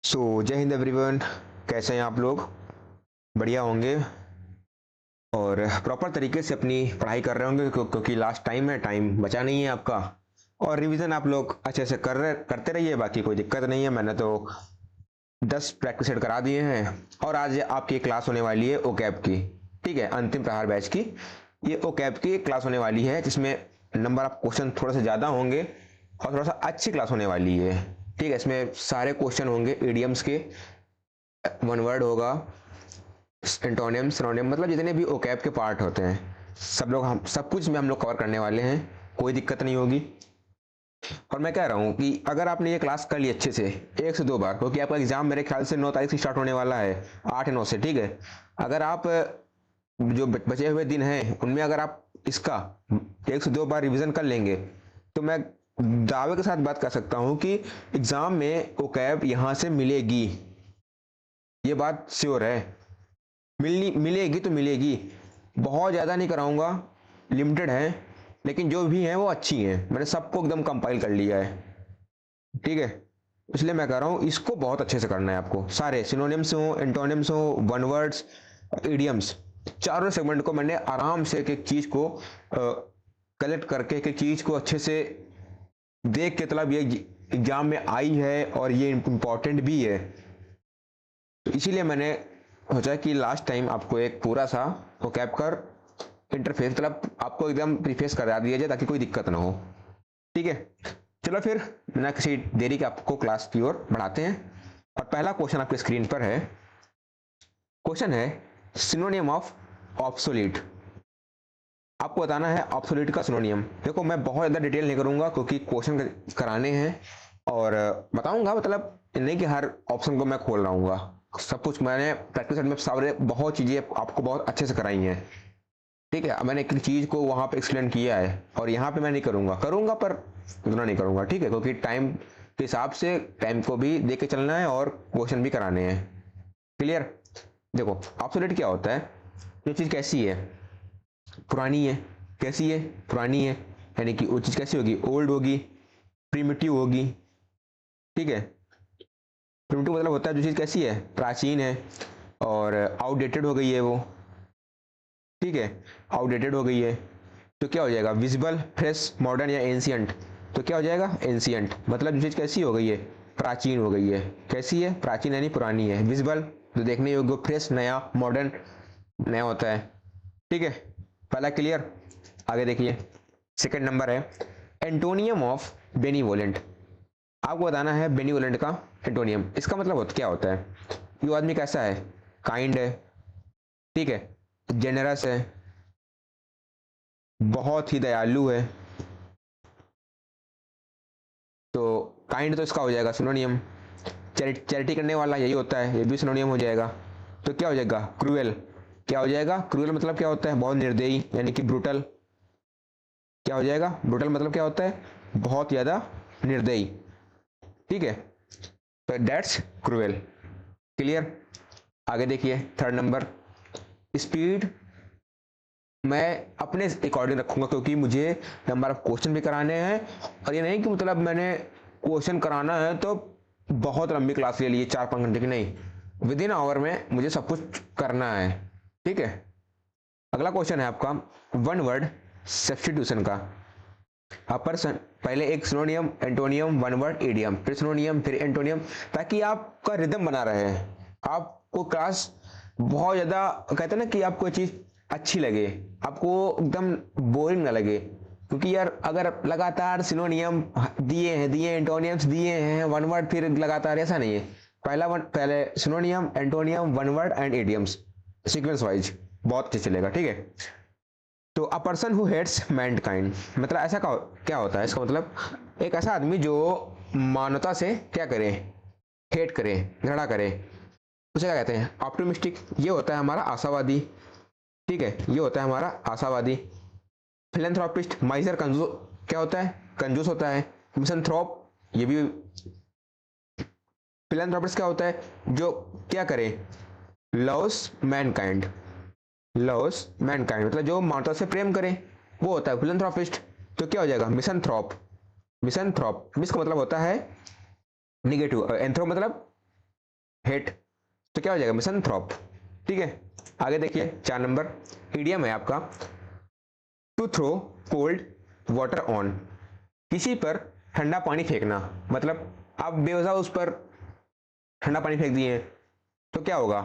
जय हिंद एवरीवन। कैसे हैं आप लोग? बढ़िया होंगे और प्रॉपर तरीके से अपनी पढ़ाई कर रहे होंगे क्योंकि लास्ट टाइम है, टाइम बचा नहीं है आपका। और रिवीजन आप लोग अच्छे से करते रहिए, बाकी कोई दिक्कत नहीं है। मैंने तो 10 प्रैक्टिस सेट करा दिए हैं और आज आपकी क्लास होने वाली है ओकैब की। ठीक है, अंतिम प्रहार बैच की ये ओकैब की क्लास होने वाली है जिसमें नंबर ऑफ क्वेश्चन थोड़े से ज़्यादा होंगे और थोड़ा सा अच्छी क्लास होने वाली है। ठीक है, इसमें सारे क्वेश्चन होंगे इडियम्स के, वन वर्ड होगा, एंटोनियम सिनोनियम, मतलब जितने भी ओकैब के पार्ट होते हैं सब कुछ में हम लोग कवर करने वाले हैं। कोई दिक्कत नहीं होगी। और मैं कह रहा हूँ कि अगर आपने ये क्लास कर ली अच्छे से 1 से 2 बार, क्योंकि आपका एग्जाम मेरे ख्याल से 9 तारीख से स्टार्ट होने वाला है, 8 या 9 से। ठीक है, अगर आप जो बचे हुए दिन हैं उनमें अगर आप इसका 1 से 2 बार रिवीजन कर लेंगे तो मैं दावे के साथ बात कर सकता हूँ कि एग्जाम में ओकैब यहाँ से मिलेगी। ये बात श्योर है, मिलेगी तो मिलेगी। बहुत ज़्यादा नहीं कराऊंगा, लिमिटेड है, लेकिन जो भी हैं वो अच्छी हैं। मैंने सबको एकदम कंपाइल कर लिया है। ठीक है, इसलिए मैं कह रहा हूँ इसको बहुत अच्छे से करना है आपको। सारे सिनोनिम्स हो, एंटोनिम्स हो, वन वर्ड्स, इडियम्स, चारों सेगमेंट को मैंने आराम से एक एक चीज़ को कलेक्ट करके एक एक चीज़ को अच्छे से देख के, मतलब ये एग्जाम में आई है और ये इम्पोर्टेंट भी है, तो इसीलिए मैंने सोचा कि लास्ट टाइम आपको एक पूरा सा ओकैब कर इंटरफेस, मतलब आपको एकदम प्रीफेस करा दिया जाए ताकि कोई दिक्कत ना हो। ठीक है, चलो फिर बिना किसी देरी के आपको क्लास की ओर बढ़ाते हैं। और पहला क्वेश्चन आपके स्क्रीन पर है। क्वेश्चन है सिनोनियम ऑफ ऑब्सोलीट। आपको बताना है ऑब्सोलीट का सिनोनियम। देखो, मैं बहुत ज़्यादा डिटेल नहीं करूंगा क्योंकि क्वेश्चन कराने हैं और बताऊंगा, मतलब नहीं कि हर ऑप्शन को मैं खोल रहा हूँ। सब कुछ मैंने प्रैक्टिस सेट में सारे बहुत चीज़ें आपको बहुत अच्छे से कराई हैं। ठीक है, मैंने एक चीज़ को वहाँ पे एक्सप्लेन किया है और यहाँ पे मैं नहीं करूँगा पर उतना नहीं करूँगा। ठीक है, क्योंकि टाइम के हिसाब से टाइम को भी देख के चलना है और क्वेश्चन भी कराने हैं। क्लियर? देखो, ऑब्सोलीट क्या होता है? ये चीज़ कैसी है? पुरानी है। कैसी है? पुरानी है, यानी कि वो चीज़ कैसी होगी? ओल्ड होगी, प्रिमिटिव होगी। ठीक है, प्रिमिटिव मतलब होता है जो चीज़ कैसी है? प्राचीन है और आउटडेटेड हो गई है वो। ठीक है, आउटडेटेड हो गई है तो क्या हो जाएगा? विजिबल, फ्रेश, मॉडर्न या एंशियंट। तो क्या हो जाएगा? एंशियंट, मतलब जो चीज़ कैसी हो गई है? प्राचीन हो गई है। कैसी है? प्राचीन यानी पुरानी है। विजिबल जो देखने योग्य, फ्रेश नया, मॉडर्न नया होता है। ठीक है, पहला क्लियर। आगे देखिए, सेकंड नंबर है एंटोनियम ऑफ बेनीवोलेंट। आपको बताना है बेनीवोलेंट का एंटोनियम। इसका मतलब क्या होता है? ये आदमी कैसा है? काइंड है। ठीक है, जेनरस है, बहुत ही दयालु है। तो काइंड तो इसका हो जाएगा सिनोनियम। चैरिटी करने वाला यही होता है, ये भी सिनोनियम हो जाएगा। तो क्या हो जाएगा? क्रूएल। क्या हो जाएगा? क्रूएल मतलब क्या होता है? बहुत निर्दयी, यानी कि ब्रूटल। क्या हो जाएगा? ब्रूटल मतलब क्या होता है? बहुत ज़्यादा निर्दयी। ठीक है, तो दैट्स क्रूएल। क्लियर? आगे देखिए, थर्ड नंबर, स्पीड मैं अपने अकॉर्डिंग रखूंगा क्योंकि मुझे नंबर ऑफ क्वेश्चन भी कराने हैं। और ये नहीं कि मतलब मैंने क्वेश्चन कराना है तो बहुत लंबी क्लास ले ली 4-5 घंटे की, नहीं, विद इन आवर में मुझे सब कुछ करना है। ठीक है, अगला क्वेश्चन है आपका वन वर्ड सब्स्टिट्यूशन का। पर पहले एक सिनोनियम, एंटोनियम, वन वर्ड, इडियम, फिर सिनोनियम, फिर एंटोनियम, ताकि आपका रिदम बना रहे। आपको क्लास बहुत ज़्यादा, कहते हैं ना कि आपको चीज़ अच्छी लगे, आपको एकदम बोरिंग ना लगे। क्योंकि यार अगर लगातार सिनोनियम दिए एंटोनियम्स दिए हैं, वन वर्ड फिर लगातार, ऐसा नहीं है। पहले synonym, antonym, one word and idioms, sequence wise बहुत अच्छे चलेगा। ठीक है, तो a person who hates mankind, मतलब ऐसा क्या होता है? इसका मतलब एक ऐसा आदमी जो मानवता से क्या करे? हेट करे, झगड़ा करे, उसे क्या कहते हैं? ऑप्टिमिस्टिक। ये होता है हमारा आशावादी। ठीक है, ये होता है हमारा आशावादी। फिलेंथ्रोपिस्ट, माइजर, कंजूस, क्या होता है? कंजूस होता है। मिसंथ्रोप, ये भी। फिलेंथ्रोपिस्ट क्या होता है? जो क्या करे? Loves Mankind. लव्स मैनकाइंड मतलब जो मानवता से प्रेम करे, वो होता है फिलेंथ्रोपिस्ट। तो क्या हो जाएगा? मिसंथ्रोप। मिस का मतलब होता है निगेटिव, एंथ्रो मतलब हेट, तो क्या हो जाएगा मिसनथ्रोप। ठीक है, आगे देखिए 4 नंबर इडियम है आपका, to throw cold water on, किसी पर ठंडा पानी फेंकना, मतलब आप बेवजह उस पर ठंडा पानी फेंक दिए तो क्या होगा,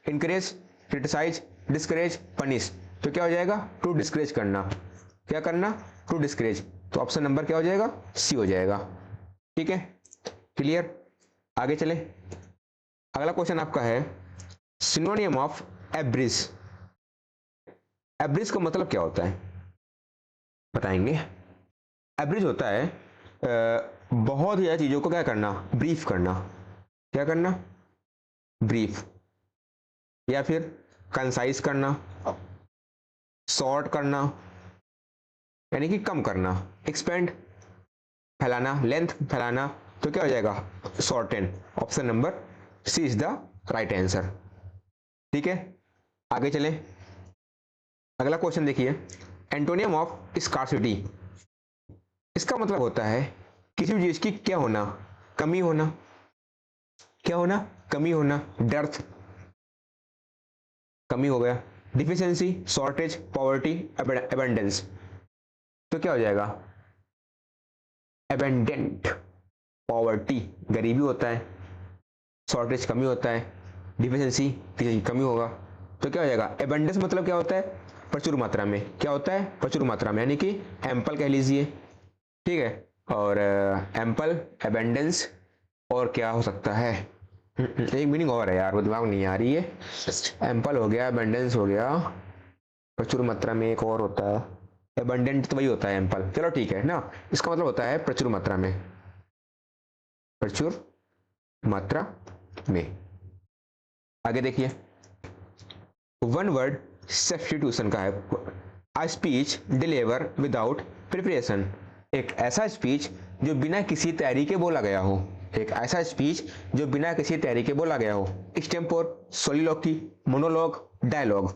इनकरेज, क्रिटिसाइज, डिस्करेज, पनिश, तो क्या हो जाएगा टू डिस्करेज करना, क्या करना टू डिस्करेज, तो ऑप्शन नंबर क्या हो जाएगा सी हो जाएगा। ठीक है, क्लियर, आगे चले। अगला क्वेश्चन आपका है सिनोनियम ऑफ एब्रिस, एब्रिस का मतलब क्या होता है बताएंगे। एब्रिज होता है बहुत ही चीजों को क्या करना, ब्रीफ करना, क्या करना ब्रीफ, या फिर कंसाइज करना, शॉर्ट करना यानी कि कम करना, एक्सपेंड फैलाना, लेंथ फैलाना, तो क्या हो जाएगा shorten, option number C is the right answer. ठीक है, आगे चले। अगला क्वेश्चन देखिए, एंटोनियम ऑफ स्कार्सिटी, इसका मतलब होता है किसी भी चीज की क्या होना, कमी होना, क्या होना कमी होना, डेर्थ कमी हो गया, डिफिशियंसी, शॉर्टेज, पॉवर्टी, एबंडेंस, तो क्या हो जाएगा एबेंडेंट, पॉवर्टी गरीबी होता है, शॉर्टेज कमी होता है, डिफिशियंसी किसी की कमी होगा, तो क्या हो जाएगा एबंडेंस, मतलब क्या होता है प्रचुर मात्रा में, क्या होता है प्रचुर मात्रा में, यानी कि एम्पल कह लीजिए। ठीक है, और एम्पल, एबेंडेंस, और क्या हो सकता है एक मीनिंग और है यार वो दिमाग नहीं आ रही है, एम्पल हो गया, एबेंडेंस हो गया, प्रचुर मात्रा में एक और होता है एबंडेंट, तो वही होता है एम्पल, चलो ठीक है ना, इसका मतलब होता है प्रचुर मात्रा में, प्रचुर मात्रा में। आगे देखिए, वन वर्ड सब्स्टिट्यूशन का है, a speech deliver without preparation, एक ऐसा स्पीच जो बिना किसी तैयारी के बोला गया हो, एक ऐसा स्पीच जो बिना किसी तैयारी के बोला गया हो, एक्सटेम्पोर, सोलिलोक्वी, मोनोलॉग, डायलॉग,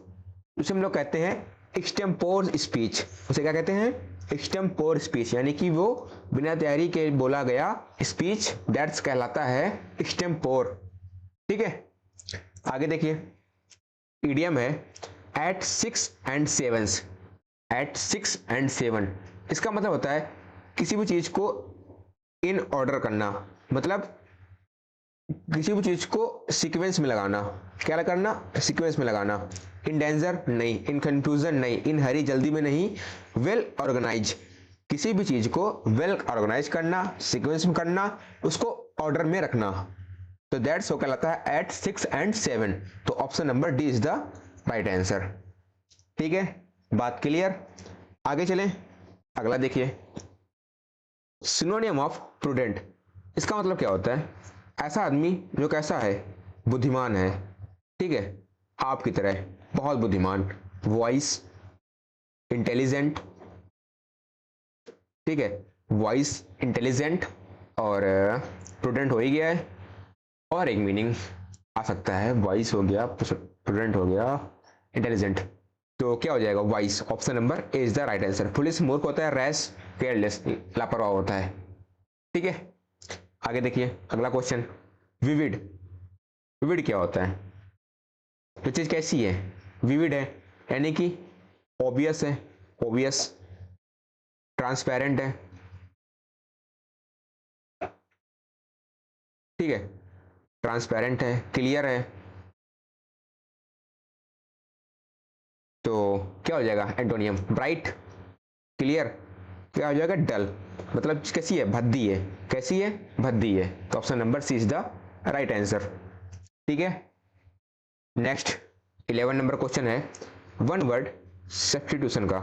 उसे हम लोग कहते हैं एक्सटेम्पोर स्पीच, उसे क्या कहते हैं एक्सटेम्पोर स्पीच, यानी कि वो बिना तैयारी के बोला गया स्पीच, दैट्स कहलाता है एक्सटेम्पोर। ठीक है, आगे देखिए, इडियम है एट 6 and 7, एट 6 and 7, इसका मतलब होता है किसी भी चीज को इन ऑर्डर करना, मतलब किसी भी चीज को सीक्वेंस में लगाना, क्या करना सीक्वेंस में लगाना, इन डेंजर नहीं, इन कंफ्यूजन नहीं, इन हरी जल्दी में नहीं, वेल ऑर्गेनाइज, किसी भी चीज को वेल ऑर्गेनाइज करना, सीक्वेंस में करना, उसको ऑर्डर में रखना, तो दैट्स वो कहलाता है एट 6 and 7, तो option number D is the right answer. ठीक है, बात क्लियर, आगे चलें। अगला देखिए, सिनोनियम ऑफ प्रूडेंट, इसका मतलब क्या होता है, ऐसा आदमी जो कैसा है बुद्धिमान है, ठीक है आपकी तरह बहुत बुद्धिमान, वॉइस, इंटेलिजेंट, ठीक है वॉइस, इंटेलिजेंट और प्रूडेंट हो ही गया है, और एक मीनिंग आ सकता है, वॉइस हो गया, प्रूडेंट हो गया, इंटेलिजेंट, तो क्या हो जाएगा vice, option number A is the right answer. Police मूर्ख होता है, रैश केयरलेस लापरवाह होता है। ठीक है, आगे देखिए अगला क्वेश्चन, विविड, विविड क्या होता है, तो चीज कैसी है विविड है, यानी कि ऑब्वियस है, ऑब्वियस, ट्रांसपेरेंट है, ठीक है ट्रांसपेरेंट है, क्लियर है, तो क्या हो जाएगा एंटोनियम, ब्राइट, क्लियर, क्या हो जाएगा डल, मतलब कैसी है भद्दी है, कैसी है भद्दी है, तो option number C is the right answer. ठीक है, नेक्स्ट 11 नंबर क्वेश्चन है वन वर्ड सब्स्टिट्यूशन का,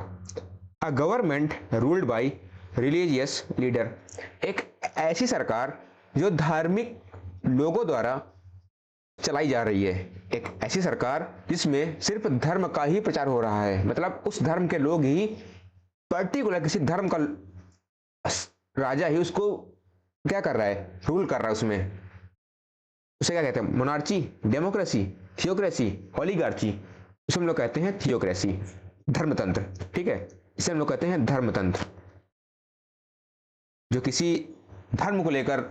a government ruled by religious leader, एक ऐसी सरकार जो धार्मिक लोगों द्वारा चलाई जा रही है, एक ऐसी सरकार जिसमें सिर्फ धर्म का ही प्रचार हो रहा है, मतलब उस धर्म के लोग ही, पर्टिकुलर किसी धर्म का राजा ही उसको क्या कर रहा है रूल कर रहा है, उसमें उसे क्या कहते हैं मोनार्ची, डेमोक्रेसी, थियोक्रेसी, ओलिगार्ची, उसे हम लोग कहते हैं थियोक्रेसी, धर्मतंत्र। ठीक है, इसे हम लोग कहते हैं धर्मतंत्र, जो किसी धर्म को लेकर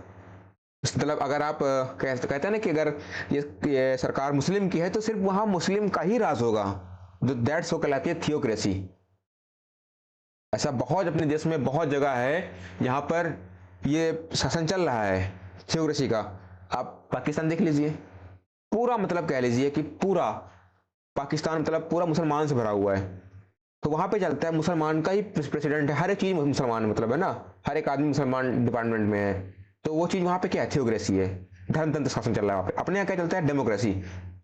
मतलब अगर आप कहते हैं ना कि अगर ये सरकार मुस्लिम की है तो सिर्फ वहां मुस्लिम का ही राज होगा, दैट्स वो कहलाती है थियोक्रेसी। ऐसा बहुत अपने देश में बहुत जगह है जहां पर ये शासन चल रहा है थियोक्रेसी का। आप पाकिस्तान देख लीजिए, पूरा मतलब कह लीजिए कि पूरा पाकिस्तान मतलब पूरा मुसलमान से भरा हुआ है। तो वहां पे चलता है, मुसलमान का ही प्रेसिडेंट है, हर एक चीज मुसलमान मतलब है ना, हर एक आदमी मुसलमान डिपार्टमेंट में है। तो वो चीज वहां पे क्या है, थियोक्रेसी है, धर्मतंत्र शासन चल रहा है वहां पे। अपने यहाँ क्या चलता है, डेमोक्रेसी,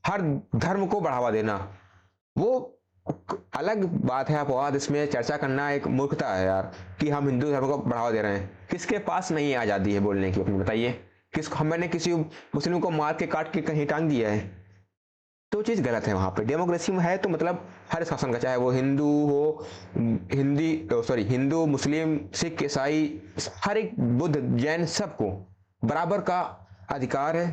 हर धर्म को बढ़ावा देना। वो अलग बात है, अपवाद, इसमें चर्चा करना एक मूर्खता है यार, कि हम हिंदू धर्म को बढ़ावा दे रहे हैं। किसके पास नहीं आजादी है बोलने की, अपनी बताइए, किस मैंने किसी मुस्लिम को मार के काट के कहीं टांग दिया है? तो चीज गलत है। वहां पे डेमोक्रेसी में है तो मतलब हर शासन का, चाहे वो हिंदू हो, हिंदू मुस्लिम सिख ईसाई, हर एक बुद्ध जैन, सबको बराबर का अधिकार है।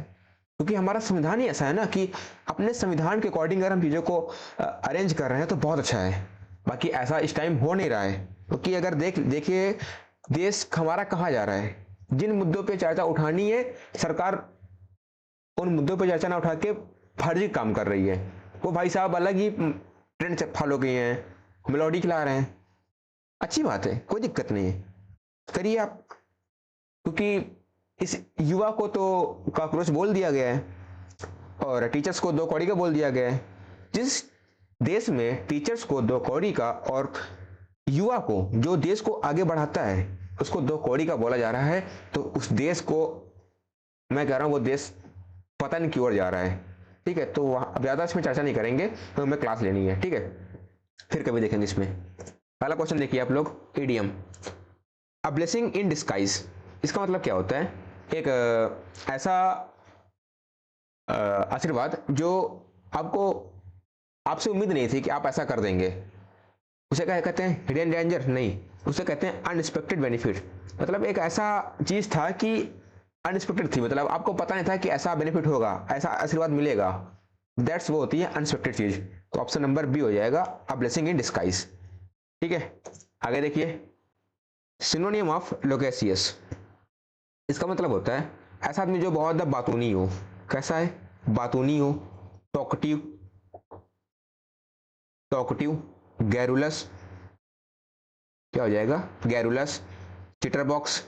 क्योंकि हमारा संविधान ही ऐसा है ना कि अपने संविधान के अकॉर्डिंग अगर हम चीजों को अरेंज कर रहे हैं तो बहुत अच्छा है। बाकी ऐसा इस टाइम हो नहीं रहा है, क्योंकि अगर देखिए देश हमारा कहाँ जा रहा है। जिन मुद्दों पे चर्चा उठानी है, सरकार उन मुद्दों पे चर्चा ना उठा के फर्जी काम कर रही है। वो भाई साहब अलग ही ट्रेंड फॉलो किए हैं, मेलोडी खिला रहे हैं। अच्छी बात है, कोई दिक्कत नहीं है, करिए आप। क्योंकि इस युवा को तो कॉकरोच बोल दिया गया है और टीचर्स को दो कौड़ी का बोल दिया गया है। जिस देश में टीचर्स को दो कौड़ी का और युवा को, जो देश को आगे बढ़ाता है, उसको दो कौड़ी का बोला जा रहा है, तो उस देश को, मैं कह रहा हूं वो देश पतन की ओर जा रहा है। ठीक है, तो वहां ज्यादा इसमें चर्चा नहीं करेंगे, तो हमें क्लास लेनी है, ठीक है, फिर कभी देखेंगे इसमें। पहला क्वेश्चन देखिए आप लोग, EDM, a blessing in disguise, इसका मतलब क्या होता है? एक ऐसा आशीर्वाद जो आपको, आपसे उम्मीद नहीं थी कि आप ऐसा कर देंगे। उसे क्या कहते हैं, हिडन डेंजर नहीं, उसे कहते हैं अनएक्सपेक्टेड बेनिफिट। मतलब एक ऐसा चीज था कि अनएक्सपेक्टेड थी, मतलब आपको पता नहीं था कि ऐसा बेनिफिट होगा, ऐसा आशीर्वाद मिलेगा। दैट्स वो होती है अनएक्सपेक्टेड चीज। तो ऑप्शन नंबर बी हो जाएगा, अ ब्लेसिंग इन डिस्गाइज। ठीक है, आगे देखिए, सिनोनियम ऑफ लोकेसियस, इसका मतलब होता है ऐसा आदमी जो बहुत ज्यादा बातूनी हो। कैसा है, बातूनी हो, टॉकटिव, टॉकटिव, गैरुलस, क्या हो जाएगा, गैरुलस, चिटरबॉक्स।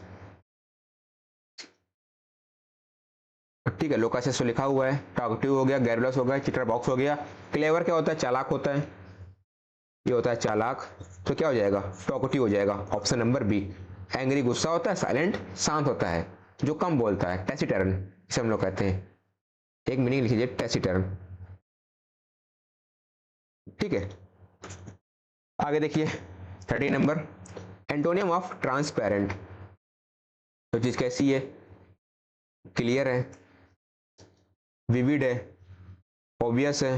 ठीक है, लोकासियस तो लिखा हुआ है, टॉकटिव हो गया, गैरुलस हो गया, चिटरबॉक्स हो गया। क्लेवर क्या होता है, चालाक होता है, ये होता है चालाक, तो क्या हो जाएगा, टॉकटिव हो जाएगा, ऑप्शन नंबर बी। एंग्री गुस्सा होता है, साइलेंट शांत होता है, जो कम बोलता है, टैसिटर्न इसे हम लोग कहते हैं। एक मीनिंग लिख लीजिए, टैसिटर्न। ठीक है, आगे देखिए 30 नंबर, एंटोनियम ऑफ ट्रांसपेरेंट, तो चीज कैसी है, क्लियर है, विविड है, ऑब्वियस है।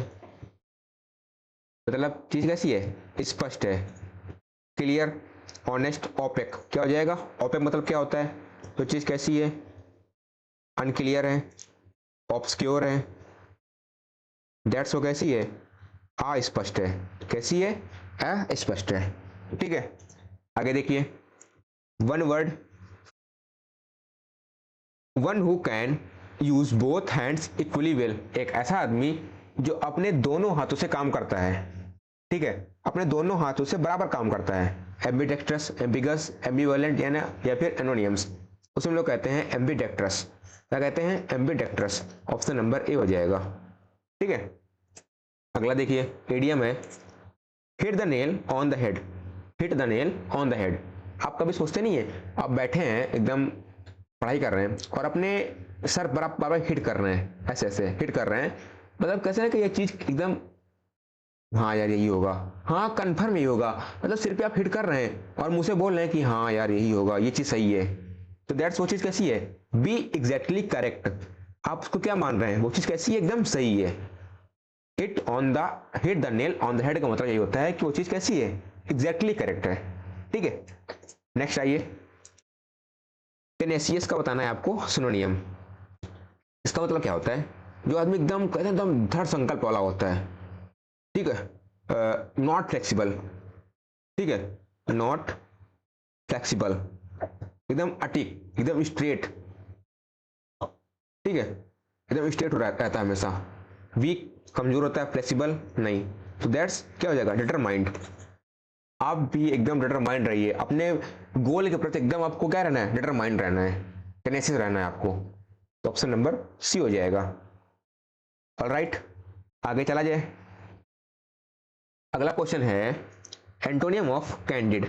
मतलब चीज कैसी है, स्पष्ट है, क्लियर, ऑनेस्ट, ओपेक, क्या हो जाएगा, ओपेक मतलब क्या होता है, तो चीज कैसी है, अनक्लियर है, ऑब्सक्योर है, दैट्स वो कैसी है, अस्पष्ट है। कैसी है, अस्पष्ट है। ठीक है, आगे देखिए, one word, one who can use both hands equally well, एक ऐसा आदमी जो अपने दोनों हाथों से काम करता है। ठीक है, अपने दोनों हाथों से बराबर काम करता है। एम्बीडेक्ट्रस, एम्बिगस, एम्बिवेलेंट या फिर एनोनियम्स, उसे हम लोग कहते हैं एम्बीडेक्ट्रस। क्या कहते हैं, एम्बीडेक्ट्रस, ऑप्शन नंबर ए हो जाएगा। ठीक है, अगला देखिए, इडियम है, hit the nail on the head, hit the nail on the head. आप कभी सोचते नहीं है, आप बैठे हैं एकदम पढ़ाई कर रहे हैं और अपने सर बराबर हिट कर रहे हैं, ऐसे ऐसे हिट कर रहे हैं, मतलब कैसे ना कि ये चीज एकदम, हाँ यार यही होगा, हाँ कन्फर्म यही होगा, मतलब सिर पे आप हिट कर रहे हैं और मुंह से बोल रहे हैं कि हाँ यार यही होगा, ये चीज सही है। तो दैट्स वो चीज कैसी है, बी एग्जैक्टली करेक्ट। आप उसको क्या मान रहे हैं, वो चीज कैसी है, एकदम सही है। Hit the nail on the head का मतलब यही होता है कि वो चीज कैसी है, एग्जैक्टली करेक्ट है। ठीक है, नेक्स्ट आइए, टेनेसियस का बताना है आपको सिनोनियम। इसका मतलब क्या होता है, जो आदमी एकदम कहते हैं एकदम दृढ़ संकल्प वाला होता है। ठीक है, नॉट फ्लेक्सिबल, ठीक है, नॉट फ्लेक्सिबल, एकदम अटिक, एकदम स्ट्रेट, ठीक है, एकदम स्ट्रेट रहता है हमेशा। वीक कमजोर होता है, फ्लेक्सिबल नहीं। तो दैट्स क्या हो जाएगा, डिटरमाइंड। आप भी एकदम डिटरमाइंड रहिए अपने गोल के प्रति, एकदम आपको क्या रहना है, डिटरमाइंड रहना है, टेनेसियस रहना है आपको। तो ऑप्शन नंबर सी हो जाएगा। ऑलराइट, आगे चला जाए। अगला क्वेश्चन है एंटोनियम ऑफ कैंडिड।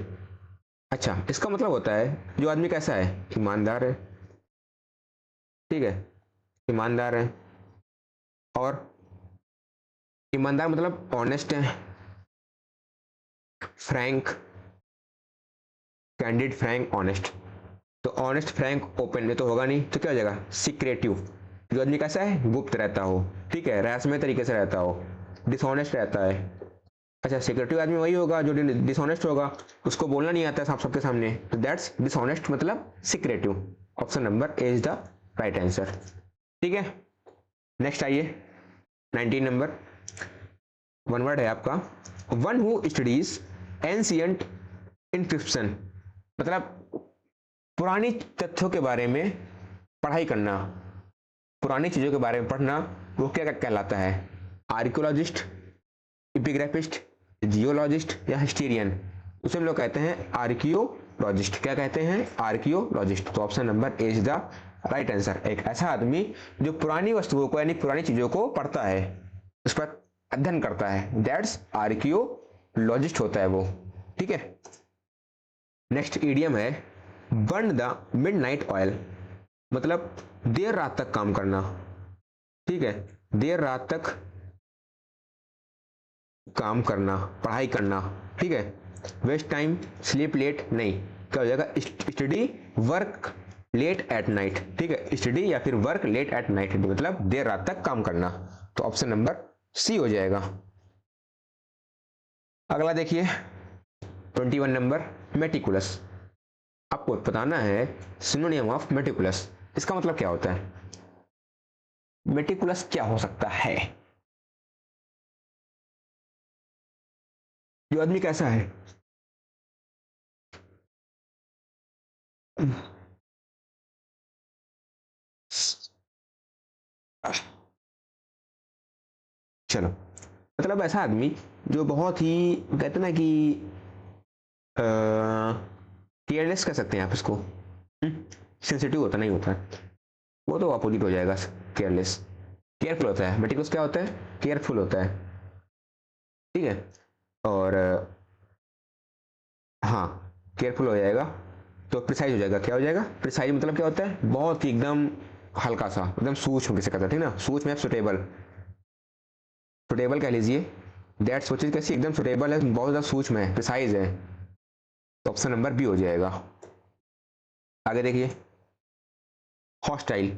अच्छा, इसका मतलब होता है जो आदमी कैसा है, ईमानदार है। ठीक है, ईमानदार है। और ईमानदार मतलब ऑनेस्ट है, फ्रैंक, कैंडिड, फ्रैंक, ऑनेस्ट। तो ऑनेस्ट, फ्रैंक, ओपन में तो होगा नहीं, तो क्या हो जाएगा, सीक्रेटिव। जो आदमी कैसा है, गुप्त रहता हो, ठीक है, रहस्यमय तरीके से रहता हो, डिसऑनेस्ट रहता है। अच्छा, सीक्रेटिव आदमी वही होगा जो डिसऑनेस्ट होगा, उसको बोलना नहीं आता है सबके सामने, तो दैट्स डिसऑनेस्ट मतलब secretive. Option number A is the right answer. ठीक है, नेक्स्ट आइए 19 नंबर। वन वर्ड है आपका, one who studies ancient encryption. मतलब पुरानी तथ्यों के बारे में पढ़ाई करना, पुरानी चीजों के बारे में पढ़ना, वो क्या कहलाता है, आर्कियोलॉजिस्ट, एपिग्राफिस्ट, जियोलॉजिस्ट या हिस्टीरियन। उसे हम लोग कहते हैं आर्कियोलॉजिस्ट। क्या कहते हैं, आर्कियोलॉजिस्ट। तो option number A is the right answer. एक ऐसा आदमी जो पुरानी वस्तुओं को यानी पुरानी चीजों को पढ़ता है, उस पर अध्ययन करता है, दैट्स आर्कियोलॉजिस्ट होता है वो। ठीक है, नेक्स्ट ईडियम है बर्न द मिडनाइट ऑयल। मतलब देर रात तक काम करना। ठीक है, देर रात तक काम करना, पढ़ाई करना। ठीक है, वेस्ट टाइम, स्लीप लेट नहीं, क्या हो जाएगा, study work late at night. ठीक है, स्टडी या फिर वर्क लेट एट नाइट मतलब देर रात तक काम करना। तो ऑप्शन नंबर सी हो जाएगा। अगला देखिए 21 नंबर, मेटिकुलस। आपको बताना है सिनोनियम ऑफ मेटिकुलस, इसका मतलब क्या होता है, मेटिकुलस क्या हो सकता है। जो आदमी कैसा है, चलो, मतलब ऐसा आदमी जो बहुत ही कहते ना कि केयरलेस कह सकते हैं आप इसको, सेंसिटिव होता नहीं होता है, वो तो अपोजिट हो जाएगा केयरलेस। केयरफुल होता है, मेटिकुलस क्या होता है, केयरफुल होता है। ठीक है, और हाँ, केयरफुल हो जाएगा तो प्रिसाइज हो जाएगा। क्या हो जाएगा, प्रिसाइज मतलब क्या होता है, बहुत ही एकदम हल्का सा, एकदम सूक्ष्म किसे कहते हैं, ठीक ना, सूक्ष्म है, सुटेबल, सुटेबल कह लीजिए। दैट्स वो चीज कैसी एकदम सुटेबल है, बहुत ज़्यादा सूक्ष्म है, प्रिसाइज है। तो ऑप्शन नंबर बी हो जाएगा। आगे देखिए हॉस्टाइल।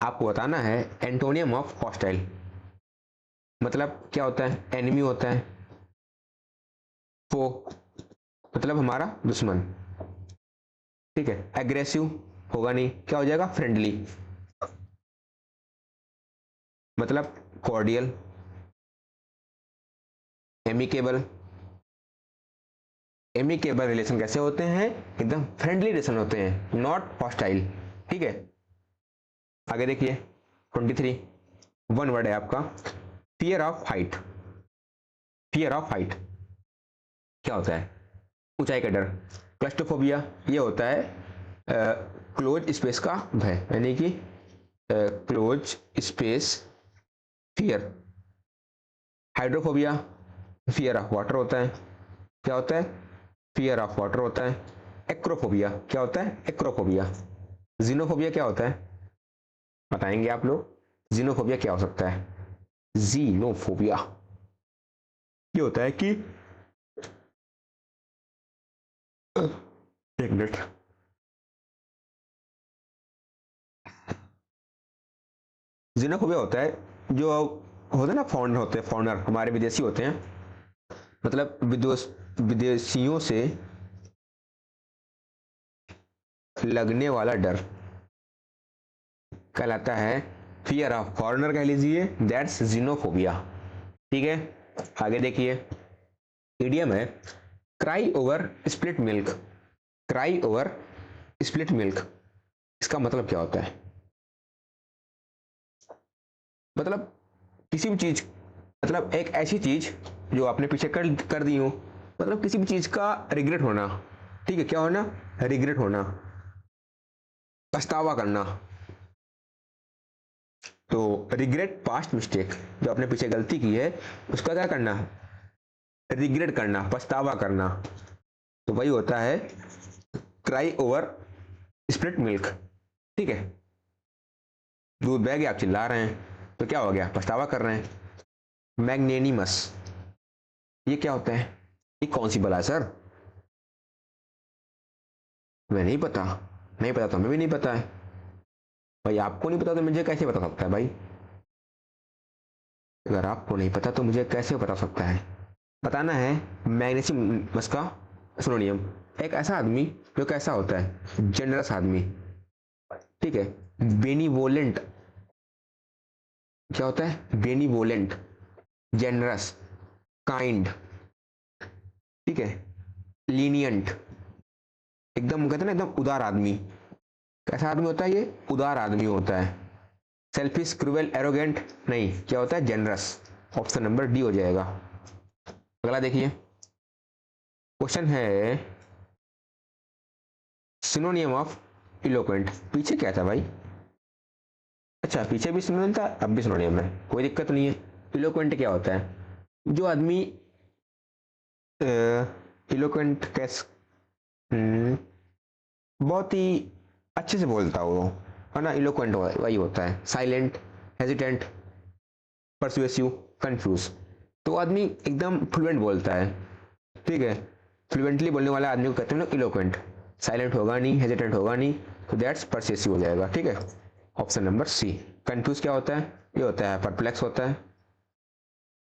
आपको बताना है एंटोनियम ऑफ हॉस्टाइल। मतलब क्या होता है, एनिमी होता है, फो मतलब हमारा दुश्मन। ठीक है, एग्रेसिव होगा नहीं, क्या हो जाएगा, फ्रेंडली मतलब कॉर्डियल, एमिकेबल, एमिकेबल रिलेशन कैसे होते हैं, एकदम फ्रेंडली रिलेशन होते हैं, नॉट हॉस्टाइल। ठीक है, आगे देखिए 23, वन वर्ड है आपका, fear of height. Fear of height क्या होता है, ऊंचाई का डर। क्लस्ट्रोफोबिया ये होता है क्लोज स्पेस का भय, यानी कि close space fear. Hydrophobia fear of water होता है, क्या होता है, फियर ऑफ वाटर होता है। एक्रोफोबिया क्या होता है, एक्रोफोबिया। जीनोफोबिया क्या होता है, बताएंगे आप लोग, जीनोफोबिया क्या हो सकता है, जीनोफोबिया ये होता है कि एक मिनट, जीनोफोबिया होता है जो होते हैं ना, फॉरेनर होते हैं, फॉरेनर हमारे विदेशी होते हैं, मतलब विदेशियों से लगने वाला डर कहलाता है फियर ऑफ फॉरेनर कह लीजिए, दैट्स जीनोफोबिया। ठीक है, आगे देखिए इडियम है cry over split milk. Cry over split milk, इसका मतलब क्या होता है, मतलब किसी भी चीज, मतलब एक ऐसी चीज जो आपने पीछे कर दी हो, मतलब किसी भी चीज का रिग्रेट होना। ठीक है, क्या होना? रिग्रेट होना, पछतावा करना। तो रिग्रेट पास्ट मिस्टेक, जो आपने पीछे गलती की है उसका क्या करना? रिग्रेट करना, पछतावा करना। तो वही होता है क्राई ओवर स्प्लिट मिल्क। ठीक है, दूध बह गया, आप चिल्ला रहे हैं, तो क्या हो गया? पछतावा कर रहे हैं। मैग्नेनिमस, ये क्या होता है? ये कौन सी बला है सर? मैं नहीं पता, नहीं पता तो हमें भी नहीं पता है भाई। आपको नहीं पता तो मुझे कैसे बता सकता है भाई? अगर आपको नहीं पता तो मुझे कैसे बता सकता है? बताना है मैग्नीशियम का सिनोनियम। एक ऐसा आदमी जो कैसा होता है? जनरस आदमी। ठीक है, बेनीवोलेंट। क्या होता है? बेनीवोलेंट, जनरस, काइंड। ठीक है, लीनियंट, एकदम कहते हैं ना एकदम उदार आदमी। कैसा आदमी होता है ये? उदार आदमी होता है। सेल्फिश, क्रूएल, एरोगेंट नहीं, क्या होता है? जनरस। ऑप्शन नंबर डी हो जाएगा। अगला देखिए, क्वेश्चन है सिनोनियम ऑफ इलोक्वेंट। पीछे क्या था भाई? अच्छा, पीछे भी सिनोनियम था, अब भी सिनोनियम है, कोई दिक्कत नहीं है। इलोक्वेंट क्या होता है? जो आदमी इलोक्वेंट कैस बहुत ही अच्छे से बोलता हो, है ना, इलोक्वेंट वही होता है। Silent, hesitant, persuasive, confuse. तो आदमी एकदम फ्लुएंट बोलता है। ठीक है, फ्लुएंटली बोलने वाला आदमी को कहते हैं ना इलोक्वेंट। साइलेंट होगा नहीं, हेजिटेंट होगा नहीं, तो दैट्स परसुएसिव हो जाएगा। ठीक है, ऑप्शन नंबर सी। कंफ्यूज क्या होता है? ये होता है परप्लेक्स होता है।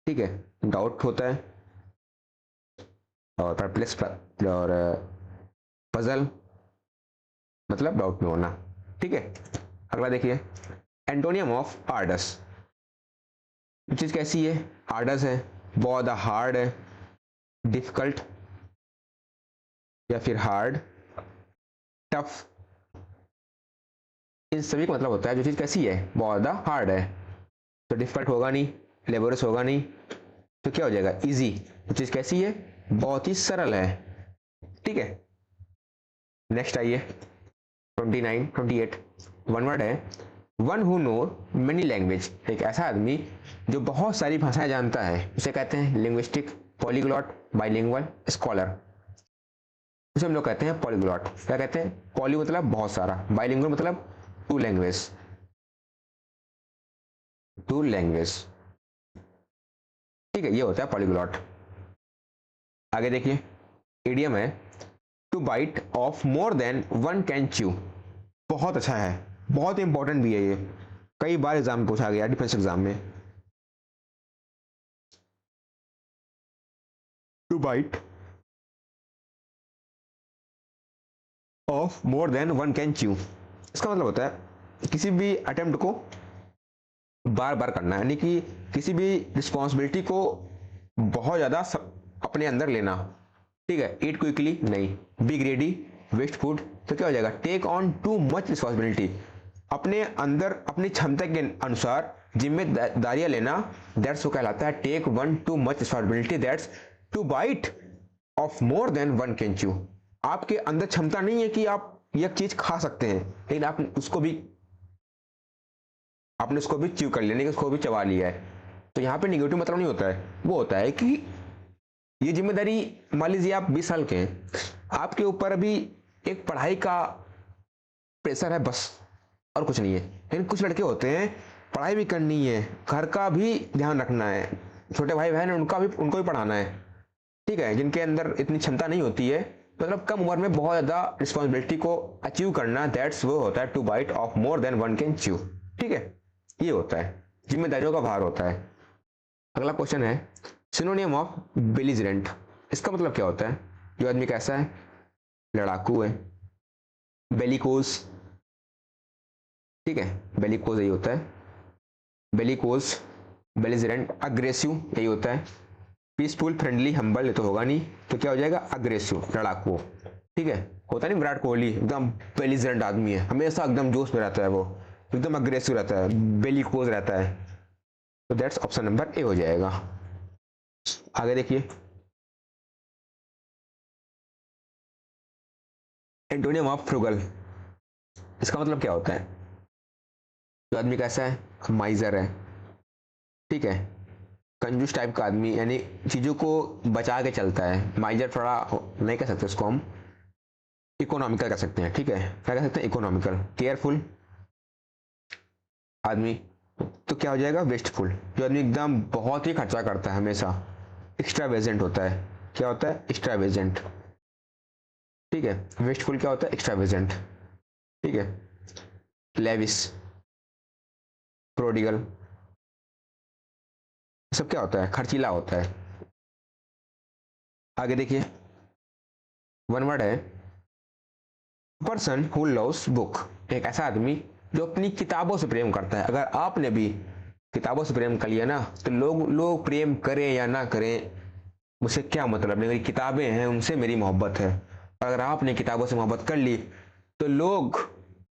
ठीक है, डाउट होता है, और परप्लेक्स और पजल मतलब डाउट में होना। ठीक है, अगला देखिए, एंटोनियम ऑफ आर्डस। चीज कैसी है? आर्डस है, बहुत हार्ड है, डिफिकल्ट, या फिर हार्ड, टफ। इन सभी का मतलब होता है जो चीज कैसी है? बहुत ज़्यादा हार्ड है। तो डिफिकल्ट होगा नहीं, लेबोरस होगा नहीं, तो क्या हो जाएगा? इजी। तो चीज कैसी है? बहुत ही सरल है। ठीक है, नेक्स्ट आइए 29 28। वन वर्ड है, one who know many language. एक ऐसा आदमी जो बहुत सारी भाषाएं जानता है, उसे कहते हैं लिंग्विस्टिक, पॉलीग्लॉट, बाइलिंगुअल, स्कॉलर। उसे हम लोग कहते हैं पॉलीग्लॉट। क्या कहते हैं? पॉली मतलब बहुत सारा, बाइलिंगुअल मतलब टू लैंग्वेज, टू लैंग्वेज। ठीक है, ये होता है पॉलीग्लॉट। आगे देखिए, इडियम है to bite off more than one can chew. बहुत अच्छा है, बहुत इंपॉर्टेंट भी है ये, कई बार एग्जाम में पूछा गया, डिफेंस एग्जाम में। To bite off more than one can chew, इसका मतलब होता है किसी भी अटेम्प्ट को बार बार करना, यानी कि किसी भी रिस्पॉन्सिबिलिटी को बहुत ज़्यादा अपने अंदर लेना। ठीक है, ईट क्विकली नहीं, बी ग्रेडी, वेस्ट फूड। तो क्या हो जाएगा? Take on too much responsibility, अपने अंदर अपनी क्षमता के अनुसार जिम्मेदारियां लेना, दैट्स वो कहलाता है take on too much responsibility, that's to bite off more than one can chew. आपके अंदर क्षमता नहीं है कि आप यह चीज खा सकते हैं, लेकिन आपने उसको भी च्यू कर लिया, उसको भी चबा लिया है। तो यहाँ पे निगेटिव मतलब नहीं होता है, वो होता है कि ये जिम्मेदारी, मान लीजिए आप 20 साल के हैं, आपके ऊपर अभी एक पढ़ाई का प्रेशर है बस, और कुछ नहीं है। लेकिन कुछ लड़के होते हैं, पढ़ाई भी करनी है, घर का भी ध्यान रखना है, छोटे भाई बहन है उनको भी पढ़ाना है। ठीक है, जिनके अंदर इतनी क्षमता नहीं होती है, मतलब कम उम्र में बहुत ज्यादा रिस्पॉन्सिबिलिटी को अचीव करना, दैट्स वो होता है to bite off more than one can chew. ठीक है, ये होता है, जिम्मेदारियों का भार होता है। अगला क्वेश्चन है सिनोनियम ऑफ बेलिजरेंट। इसका मतलब क्या होता है? जो आदमी कैसा है? लड़ाकू है, बेलिकोज। ठीक है, बेलिकोज यही होता है, बेलिकोज, बेलिजरेंट, अग्रेसिव यही होता है, पीसफुल, फ्रेंडली, हम्बल ये तो होगा नहीं, तो क्या हो जाएगा? अग्रेसिव, लड़ाकू। ठीक है, होता नहीं विराट कोहली एकदम बेलिजरेंट आदमी है, हमेशा एकदम जोश में रहता है, वो एकदम अग्रेसिव रहता है, बेलिकोज रहता है। तो दैट्स ऑप्शन नंबर ए हो जाएगा। आगे देखिए, एंटोनियम ऑफ फ्रुगल, इसका मतलब क्या होता है? जो आदमी कैसा है, माइजर है, ठीक है, कंजूस टाइप का आदमी, यानी चीजों को बचा के चलता है। माइजर थोड़ा नहीं कह सकते उसको हम, इकोनॉमिकल कह सकते हैं, ठीक है, क्या कह सकते हैं, इकोनॉमिकल। केयरफुल आदमी तो क्या हो जाएगा, वेस्टफुल। जो आदमी एकदम बहुत ही खर्चा करता है हमेशा, एक्स्ट्रावेजेंट होता है। क्या होता है, एक्स्ट्रावेजेंट, ठीक है। वेस्टफुल क्या होता है, एक्स्ट्रावेजेंट, ठीक है। लेविस, प्रोडिगल, सब क्या होता है, खर्चीला होता है। आगे देखिए, वन वर्ड है, पर्सन हु लव्स बुक, एक ऐसा आदमी जो अपनी किताबों से प्रेम करता है। अगर आपने भी किताबों से प्रेम कर लिया ना, तो लोग प्रेम करें या ना करें, मुझसे क्या मतलब, मेरी किताबें हैं, उनसे मेरी मोहब्बत है। और अगर आपने किताबों से मोहब्बत कर ली तो लोग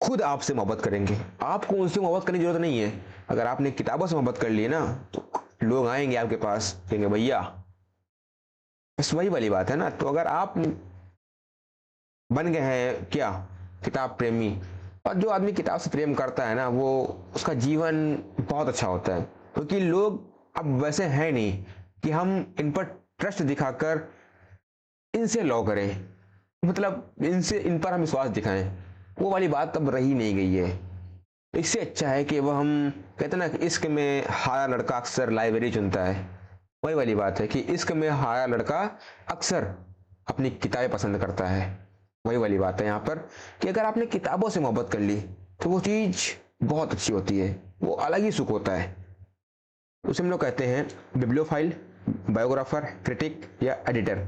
खुद आपसे मोहब्बत करेंगे, आपको उनसे मोहब्बत करने की जरूरत नहीं है। अगर आपने किताबों से मोहब्बत कर ली ना, तो लोग आएंगे आपके पास, कहेंगे भैया, बस वही वाली बात है ना। तो अगर आप बन गए हैं क्या, किताब प्रेमी, और जो आदमी किताब से प्रेम करता है ना, वो उसका जीवन बहुत अच्छा होता है। क्योंकि लोग अब वैसे हैं नहीं कि हम इन पर ट्रस्ट दिखाकर इनसे लॉ करें, मतलब इनसे, इन पर हम विश्वास दिखाएं, वो वाली बात अब रही नहीं गई है। इससे अच्छा है कि वह, हम कहते हैं ना कि इश्क में हारा लड़का अक्सर लाइब्रेरी चुनता है, वही वाली बात है कि इश्क में हारा लड़का अक्सर अपनी किताबें पसंद करता है। वही वाली बात है यहाँ पर कि अगर आपने किताबों से मोहब्बत कर ली तो वो चीज बहुत अच्छी होती है, वो अलग ही सुख होता है। उसे हम लोग कहते हैं बिब्लियोफाइल, बायोग्राफर, क्रिटिक या एडिटर,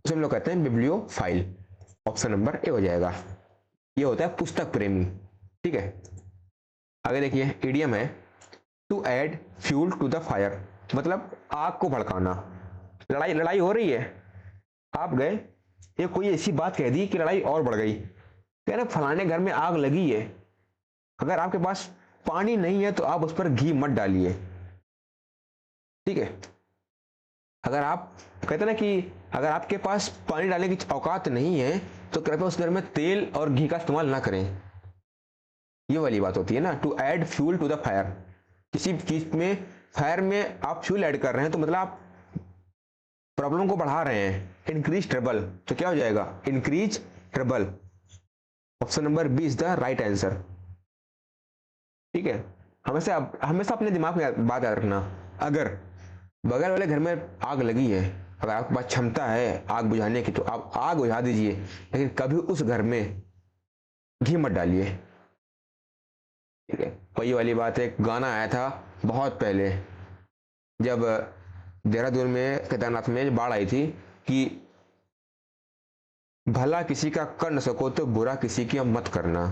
उसे हम लोग कहते हैं बिब्लियोफाइल। ऑप्शन नंबर ए हो जाएगा। ये होता है पुस्तक प्रेमी, ठीक है। आगे देखिए, इडियम है, to add fuel to the fire, मतलब आग को भड़काना। लड़ाई लड़ाई हो रही है, आप गए, ये कोई ऐसी बात कह दी कि लड़ाई और बढ़ गई, कह रहे फलाने घर में आग लगी है, अगर आपके पास पानी नहीं है तो आप उस पर घी मत डालिए, ठीक है। अगर आप कहते ना कि अगर आपके पास पानी डालने की औकात नहीं है तो कृपया उस घर में तेल और घी का इस्तेमाल ना करें। ये वाली बात होती है ना, to add fuel to the fire. किसी चीज में, फायर में आप फ्यूल ऐड कर रहे हैं तो मतलब आप प्रॉब्लम को बढ़ा रहे हैं, इंक्रीज ट्रबल। तो क्या हो जाएगा, increase trouble. Option number B is the right answer, ठीक है। हमेशा हमेशा अपने दिमाग में बात याद रखना, अगर बगल वाले घर में आग लगी है, अगर आपके पास क्षमता है आग बुझाने की तो आप आग बुझा दीजिए, लेकिन कभी उस घर में घी मत डालिए, ठीक है। वही वाली बात है, एक गाना आया था बहुत पहले, जब देहरादून में केदारनाथ में बाढ़ आई थी, कि भला किसी का कर न सको तो बुरा किसी की मत करना,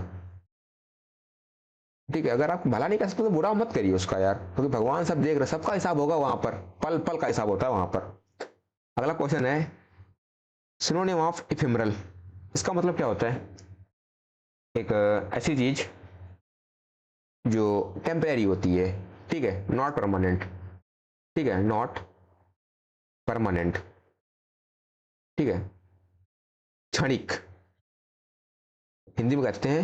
ठीक है। अगर आप भला नहीं कर सकते तो बुरा मत करिए उसका यार, क्योंकि भगवान सब देख रहे, सबका हिसाब होगा वहां पर, पल पल का हिसाब होता है वहां पर। अगला क्वेश्चन है, सिनोनिम ऑफ इफेमरल, इसका मतलब क्या होता है? एक ऐसी चीज जो टेम्परेरी होती है, ठीक है, नॉट परमानेंट, ठीक है, नॉट परमानेंट, ठीक है, क्षणिक, हिंदी में कहते हैं,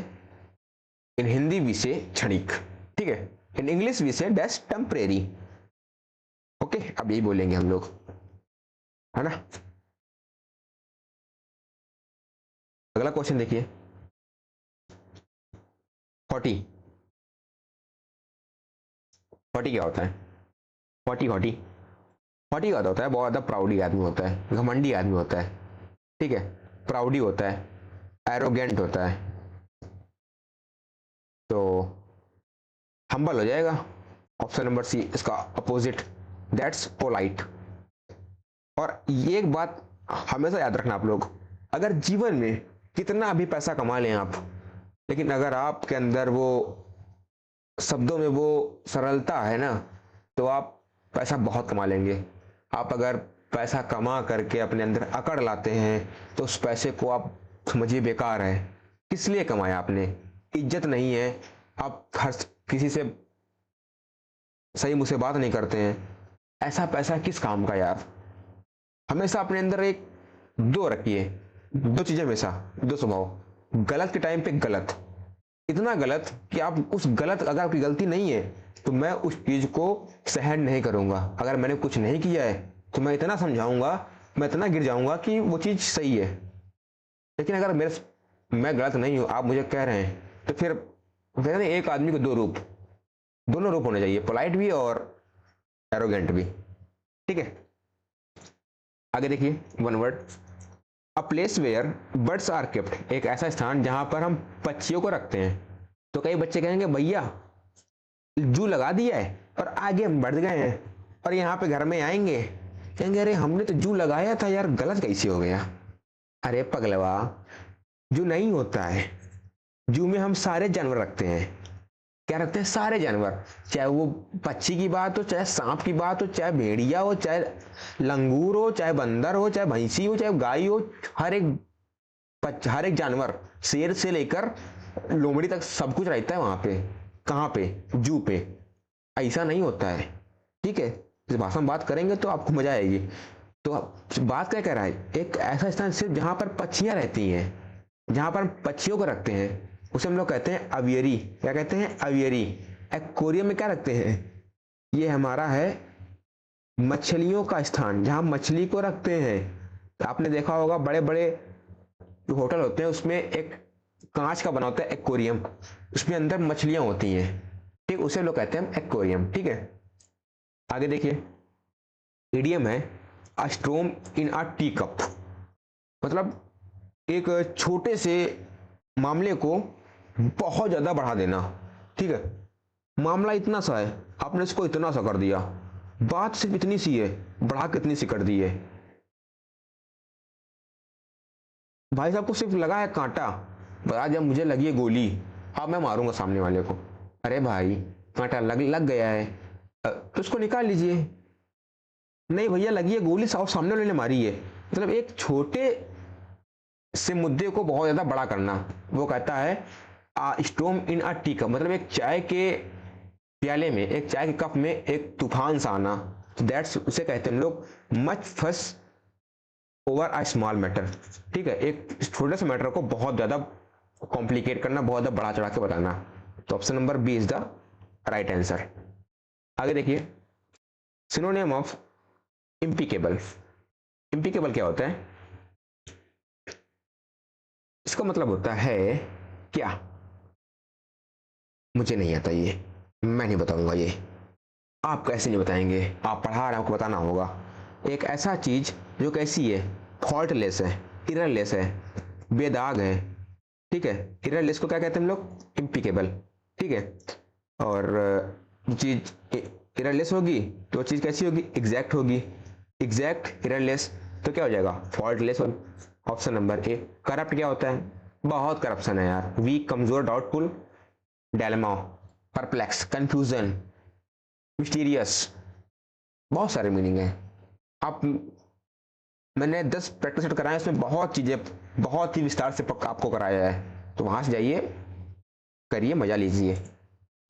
इन हिंदी वी से क्षणिक, ठीक है, इन इंग्लिश वी से डैश टेम्परेरी। ओके, अब यही बोलेंगे हम लोग, है ना। अगला क्वेश्चन देखिए, 40, 40 क्या होता है? 40 40 40 का होता है बहुत ज्यादा प्राउडी आदमी होता है, घमंडी आदमी होता है, ठीक है, प्राउडी होता है, एरोगेंट होता है, तो हम्बल हो जाएगा। ऑप्शन नंबर सी इसका अपोजिट, दैट्स पोलाइट। और ये एक बात हमेशा याद रखना आप लोग, अगर जीवन में कितना भी पैसा कमा लें आप, लेकिन अगर आपके अंदर वो शब्दों में वो सरलता है ना, तो आप पैसा बहुत कमा लेंगे। आप अगर पैसा कमा करके अपने अंदर अकड़ लाते हैं तो उस पैसे को आप समझिए बेकार है। किस लिए कमाया आपने? इज्जत नहीं है, आप हर किसी से सही मुझसे बात नहीं करते हैं, ऐसा पैसा किस काम का यार। हमेशा अपने अंदर एक दो रखिए, दो चीजें हमेशा, दो स्वभाव। गलत के टाइम पे गलत, इतना गलत कि आप उस गलत, अगर आपकी गलती नहीं है तो मैं उस चीज को सहन नहीं करूंगा। अगर मैंने कुछ नहीं किया है तो मैं इतना समझाऊंगा, मैं इतना गिर जाऊंगा कि वो चीज सही है। लेकिन अगर मैं गलत नहीं हूं, आप मुझे कह रहे हैं, तो फिर कहते हैं एक आदमी को दो रूप, दोनों रूप होने चाहिए, पोलाइट भी और एरोगेंट भी। ठीक है, आगे देखिए, one word, a place where birds are kept, एक ऐसा स्थान जहां पर हम पक्षियों को रखते हैं। तो कई बच्चे कहेंगे भैया जू लगा दिया है और आगे हम बढ़ गए हैं, और यहाँ पे घर में आएंगे कहेंगे अरे हमने तो जू लगाया था यार, गलत कैसे हो गया। अरे पगलवा, जू नहीं होता है, जू में हम सारे जानवर रखते हैं। क्या रखते हैं? सारे जानवर, चाहे वो पक्षी की बात हो, चाहे सांप की बात हो, चाहे भेड़िया हो, चाहे लंगूर हो, चाहे बंदर हो, चाहे भैंसी हो, चाहे गाय हो, हर एक जानवर, शेर से लेकर लोमड़ी तक सब कुछ रहता है वहां पे। कहाँ पे? जू पे। ऐसा नहीं होता है, ठीक है। इस भाषा में बात करेंगे तो आपको मजा आएगी। तो बात क्या कह रहा है? एक ऐसा स्थान सिर्फ जहां पर पक्षियां रहती हैं, जहां पर पक्षियों को रखते हैं, उसे हम लोग कहते हैं अवियरी। क्या कहते हैं? अवियरी। एक्वेरियम में क्या रखते हैं? ये हमारा है मछलियों का स्थान, जहां मछली को रखते हैं। आपने देखा होगा बड़े बड़े जो होटल होते हैं उसमें एक कांच का बना होता है एक्वेरियम, उसमें अंदर मछलियां होती हैं, ठीक, उसे लोग कहते हैं एक्वेरियम। ठीक है, आगे देखिए, इडियम है अ स्टोम इन अ टी कप, मतलब एक छोटे से मामले को बहुत ज्यादा बढ़ा देना। ठीक है, मामला इतना सा है, आपने इसको इतना सा कर दिया, बात सिर्फ इतनी सी है, बढ़ा के इतनी सी कर दी है। भाई साहब को सिर्फ लगा है कांटा, आज जब मुझे लगी है गोली, अब मैं मारूंगा सामने वाले को। अरे भाई कांटा लग गया है, तो उसको निकाल लीजिए। नहीं भैया लगी है गोली, सामने वाले ने मारी है। मतलब एक छोटे से मुद्दे को बहुत ज्यादा बड़ा करना। वो कहता है स्टोम इन अ टी कप, मतलब एक चाय के प्याले में, एक चाय के कप में एक तूफान सा आना। दैट्स, उसे कहते हैं हम लोग मच फस ओवर अ स्मॉल मैटर। ठीक है, एक छोटे से मैटर को बहुत ज्यादा कॉम्प्लिकेट करना, बहुत ज्यादा बढ़ा चढ़ा के बताना। तो option number B is the right answer. आगे देखिए, सिनोनिम ऑफ इम्पिकेबल। इम्पिकेबल क्या होता है? इसका मतलब होता है क्या? मुझे नहीं आता ये, मैं नहीं बताऊंगा ये। आप कैसे नहीं बताएंगे? आप पढ़ा रहे हैं, आपको बताना होगा। एक ऐसा चीज जो कैसी है? फॉल्टलेस है, इररलेस है, बेदाग है। ठीक है, इररलेस को क्या कहते हैं हम लोग? इम्पिकेबल। ठीक है, और चीज इररलेस होगी तो चीज कैसी होगी? एग्जैक्ट होगी। एग्जैक्ट, इररलेस, तो क्या हो जाएगा? फॉल्टलेस। ऑप्शन नंबर ए। करप्ट क्या होता है? बहुत करप्शन है यार। वीक, कमजोर, doubtful, dilemma, perplex, confusion, mysterious, बहुत सारे मीनिंग है। आप, मैंने 10 प्रैक्टिस सेट कराए, इसमें बहुत चीजें, बहुत ही विस्तार से आपको कराया है। तो वहां से जाइए, करिए, मजा लीजिए।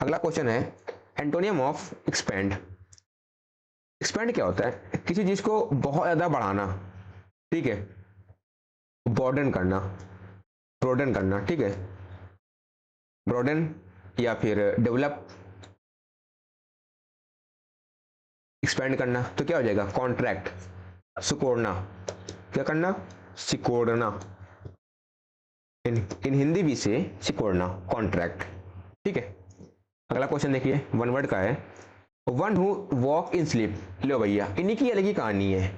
अगला क्वेश्चन है एंटोनियम ऑफ एक्सपेंड। एक्सपेंड क्या होता है? किसी चीज को बहुत ज्यादा बढ़ाना। ठीक है, ब्रॉडन करना, ब्रॉडन करना। ठीक है, ब्रॉडन या फिर डेवलप, एक्सपेंड करना, तो क्या हो जाएगा? कॉन्ट्रैक्ट, सिकोड़ना। क्या करना? सिकोड़ना। इन हिंदी भी से सिकोड़ना, कॉन्ट्रैक्ट। ठीक है, अगला क्वेश्चन देखिए, वन वर्ड का है one who walk in sleep. लो भैया, इन्हीं की अलग ही कहानी है।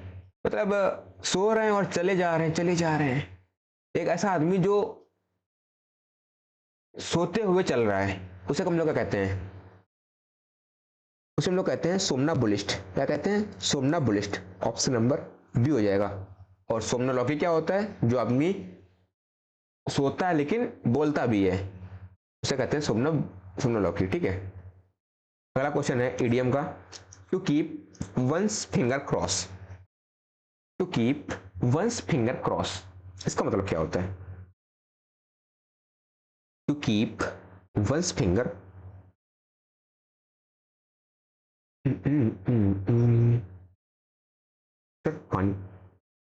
मतलब सो रहे हैं और चले जा रहे हैं, चले जा रहे हैं। एक ऐसा आदमी जो सोते हुए चल रहा है, उसे हम लोग क्या कहते हैं? उसे हम लोग कहते हैं सोमनाबुलिस्ट। क्या कहते हैं? सोमनाबुलिस्ट। ऑप्शन नंबर बी हो जाएगा। और सोमनोलॉकी क्या होता है? जो आदमी सोता है लेकिन बोलता भी है, उसे कहते हैं सोमनोलॉकी। ठीक है, अगला क्वेश्चन है इडियम का, to keep one's finger cross. To keep one's finger cross, इसका मतलब क्या होता है? To keep one's finger sir पानी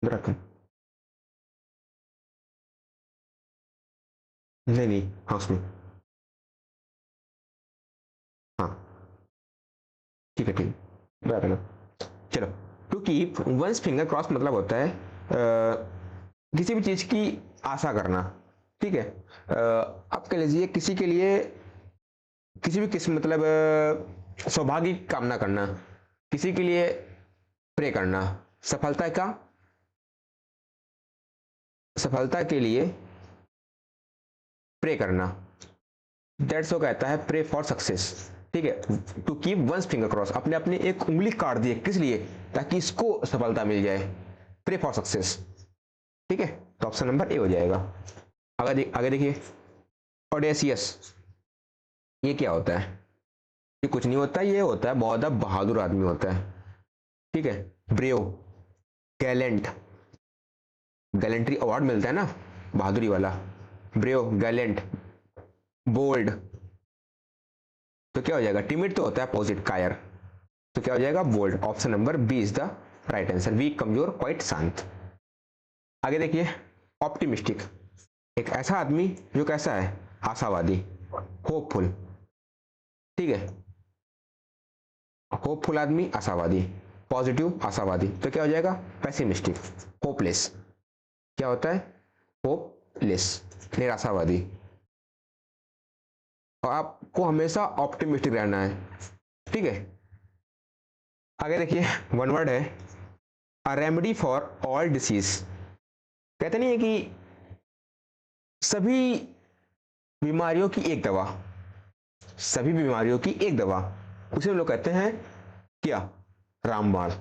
इधर रखो। नहीं नहीं, हाँ उसमें, हाँ ठीक है, ठीक बराबर है। चलो, to keep one's finger cross मतलब होता है किसी भी चीज की आशा करना। ठीक है, आप कह लीजिए किसी के लिए किसी भी किस्म मतलब सौभाग्य की कामना करना, किसी के लिए प्रे करना, सफलता का, सफलता के लिए प्रे करना, दैट्स वो कहता है प्रे फॉर सक्सेस। ठीक है, to keep one's finger cross, अपने अपने एक उंगली काट दिए, किस लिए, ताकि इसको सफलता मिल जाए, प्रे फॉर सक्सेस। ठीक है, तो ऑप्शन नंबर ए हो जाएगा। आगे देखिए, ऑडेसियस, ये क्या होता है? ये कुछ नहीं होता, ये होता है बहुत बहादुर आदमी होता है। ठीक है, ब्रेव, गैलेंट, गैलेंट्री अवार्ड मिलता है ना बहादुरी वाला, ब्रेव, गैलेंट, बोल्ड, तो क्या हो जाएगा, टिमिड तो होता है अपोजिट, कायर, तो क्या हो जाएगा, bold. Option number B is the right answer, weak, कमजोर, क्वाइट, शांत। आगे देखिए, ऑप्टिमिस्टिक, एक ऐसा आदमी जो कैसा है, आशावादी, होपफुल। ठीक है, होपफुल आदमी आशावादी, पॉजिटिव आशावादी, तो क्या हो जाएगा, पैसिमिस्टिक, होपलेस, क्या होता है, होपलेस, निराशावादी। और आपको हमेशा ऑप्टिमिस्टिक रहना है। ठीक है, आगे देखिए, वन वर्ड है, अ रेमेडी फॉर ऑल डिसीज, कहते नहीं है कि सभी बीमारियों की एक दवा, सभी बीमारियों की एक दवा, उसे हम लोग कहते हैं क्या, रामबाण।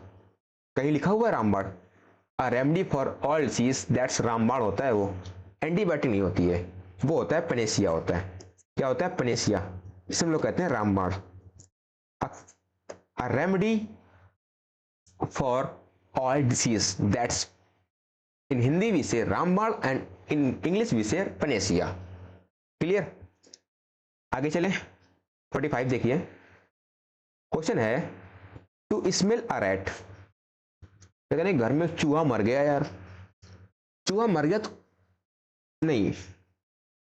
कहीं लिखा हुआ है रामबाण, a remedy for all disease, that's रामबाण होता है, वो एंटीबायोटिक नहीं होती है, वो होता है पनेसिया होता है। क्या होता है, पनेसिया, इसे हम लोग कहते हैं रामबाण। A remedy for all disease, that's, in Hindi we say ramban and in English we say panacea. Clear, आगे चलें, 45 देखिए, क्वेश्चन है, टू स्मेल अ रैट, कहते नहीं घर में चूहा मर गया यार, चूहा मर गया तो, नहीं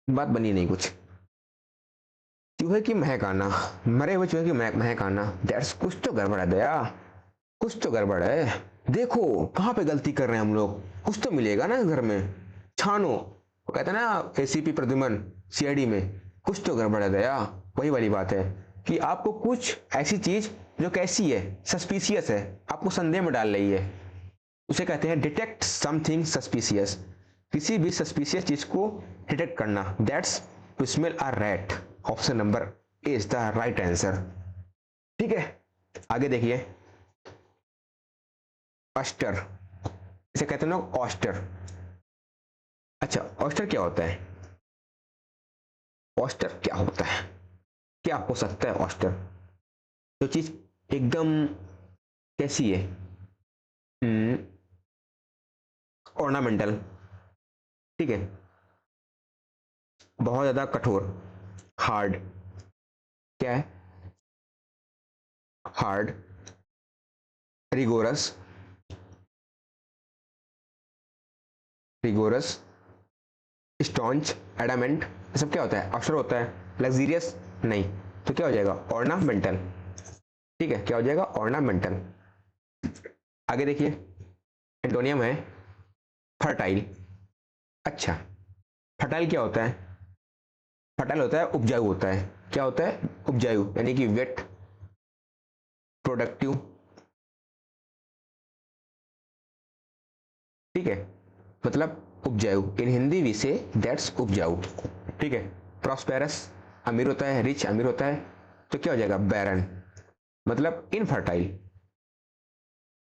बात बनी नहीं कुछ, चूहे की महक आना, मरे हुए चूहे की महक आना, दैट्स, कुछ तो गड़बड़ है दया, कुछ तो गड़बड़ है, देखो कहां पे गलती कर रहे हैं हम लोग, कुछ तो मिलेगा ना घर में, छानो, वो कहते हैं ना एसीपी प्रद्युमन सीआईडी में, कुछ तो गड़बड़ है दया। वही वाली बात है कि आपको कुछ ऐसी चीज जो कैसी है, सस्पिशियस है, आपको संदेह में डाल रही है, उसे कहते हैं डिटेक्ट समथिंग सस्पिशियस, किसी भी सस्पिशियस चीज को डिटेक्ट करना, that's to smell a rat. Option number A is the right answer. ठीक है, आगे देखिए, ऑस्टर, इसे कहते हैं लोग ऑस्टर। अच्छा, ऑस्टर क्या होता है, ऑस्टर क्या होता है, क्या हो सकता है ऑस्टर, जो चीज एकदम कैसी है, ऑर्नामेंटल, ठीक है, बहुत ज्यादा कठोर, हार्ड, क्या है, hard, rigorous, rigorous, staunch, adamant, सब क्या होता है, ऑस्टर होता है, लग्जीरियस नहीं, तो क्या हो जाएगा, ऑर्नामेंटल। ठीक है, क्या हो जाएगा, ऑर्नामेंटल। आगे देखिए, एंटोनियम है, फर्टाइल। अच्छा, फर्टाइल क्या होता है, फर्टाइल होता है उपजाऊ होता है, क्या होता है, उपजाऊ, यानी कि वेट, प्रोडक्टिव। ठीक है, मतलब उपजाऊ, इन हिंदी वी से दैट्स उपजाऊ। ठीक है, प्रॉस्पेरस, अमीर होता है, रिच अमीर होता है, तो क्या हो जाएगा, बैरन, मतलब infertile,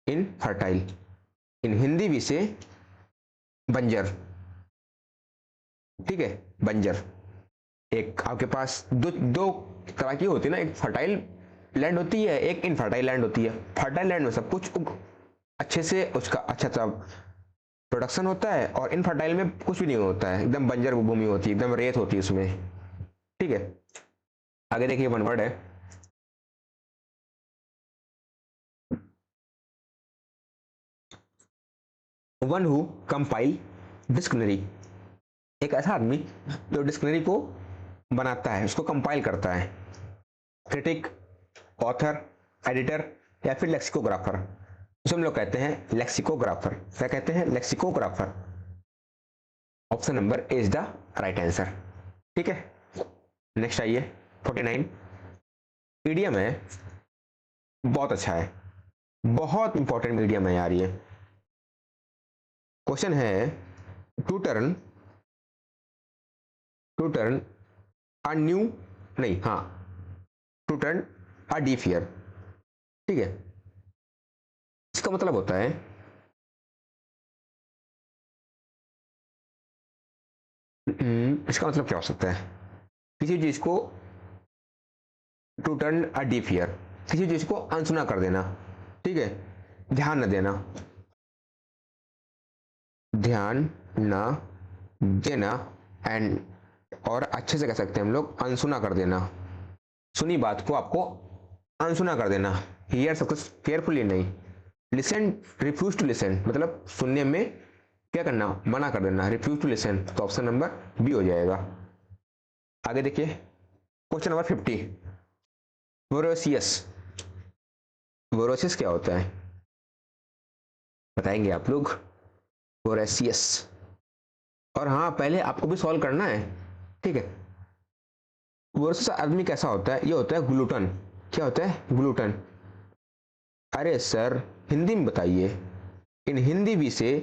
infertile, in Hindi we say banjar. ठीक है, बंजर, एक आपके पास दो दो तरह की होती है ना, एक फर्टाइल लैंड होती है, एक इनफर्टाइल लैंड होती है। फर्टाइल लैंड में सब कुछ अच्छे से उसका अच्छा सा प्रोडक्शन होता है, और इनफर्टाइल में कुछ भी नहीं होता है, एकदम बंजर भूमि होती है, एकदम रेत होती है उसमें। ठीक है, आगे देखिए, वन वर्ड है, वन हु कंपाइल डिक्शनरी, एक ऐसा आदमी जो डिक्शनरी को बनाता है, उसको कंपाइल करता है। क्रिटिक, ऑथर, एडिटर या फिर लेक्सिकोग्राफर, उसे हम लोग कहते हैं लेक्सिकोग्राफर। क्या कहते हैं? Lexicographer. Option number A is the right answer. ठीक है, नेक्स्ट आइए 49। मीडियम है, बहुत अच्छा है, बहुत इंपॉर्टेंट मीडियम है यार ये। क्वेश्चन है टू टर्न अ न्यू, नहीं हाँ, टू टर्न अ डिफियर। ठीक है, इसका मतलब होता है इसका मतलब क्या हो सकता है? किसी चीज को टू टर्न अ डिफियर, किसी चीज को अनसुना कर देना। ठीक है, ध्यान न देना, ध्यान न देना एंड, और अच्छे से कह सकते हैं हम लोग अनसुना कर देना। सुनी बात को आपको अनसुना कर देना। हियर सक्सेस केयरफुली नहीं, लिसन, रिफ्यूज टू लिसन, मतलब सुनने में क्या करना? मना कर देना, रिफ्यूज टू लिसन। तो ऑप्शन नंबर बी हो जाएगा। आगे देखिए क्वेश्चन नंबर 50। वोरोसियस, वोरोसियस क्या होता है बताएंगे आप लोग? वोरोसियस, और हाँ पहले आपको भी सॉल्व करना है। ठीक है, वोरोसियस आदमी कैसा होता है? ये होता है ग्लूटन। क्या होता है? ग्लूटन। अरे सर हिंदी में बताइए। इन हिंदी भी से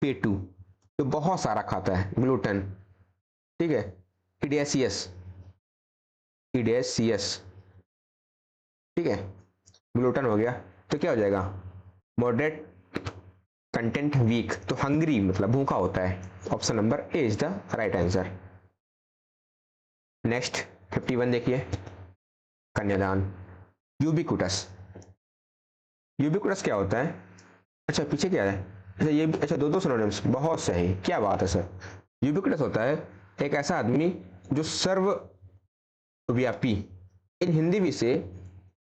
पेटू, जो बहुत सारा खाता है, ग्लूटन। ठीक है, इडियसियस, इडियसियस। ठीक है, ग्लूटन हो गया, तो क्या हो जाएगा? मॉडरेट कंटेंट वीक, तो हंग्री मतलब भूखा होता है। Option number A is the right answer. Next 51 देखिए, कन्यादान। यूबिक्विटस, यूबिक्विटस क्या होता है? अच्छा पीछे क्या है? अच्छा ये, अच्छा दो दो सिनोनिम्स, बहुत सही, क्या बात है सर। यूबिक्विटस होता है एक ऐसा आदमी जो सर्वव्यापी, इन हिंदी भी से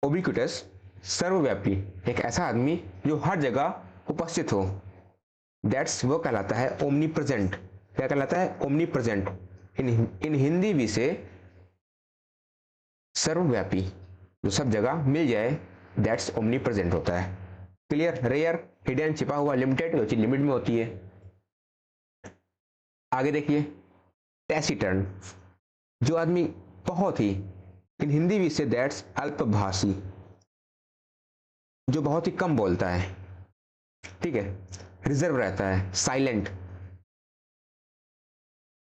उबिक्विटस, सर्वव्यापी, एक ऐसा आदमी जो हर जगह उपस्थित हो। दैट्स वो कहलाता है ओमनी प्रेजेंट। क्या कहलाता है? Omni present. इन हिंदी भी से सर्वव्यापी, जो सब जगह मिल जाए, दैट्स ओमनी प्रेजेंट होता है। क्लियर? रेयर, हिडन, छिपा हुआ, लिमिटेड, जो चीज लिमिट में होती है। आगे देखिए टैसिटर्न, जो आदमी बहुत ही, इन हिंदी भी से दैट्स अल्पभाषी, जो बहुत ही कम बोलता है। ठीक है, रिजर्व रहता है, साइलेंट,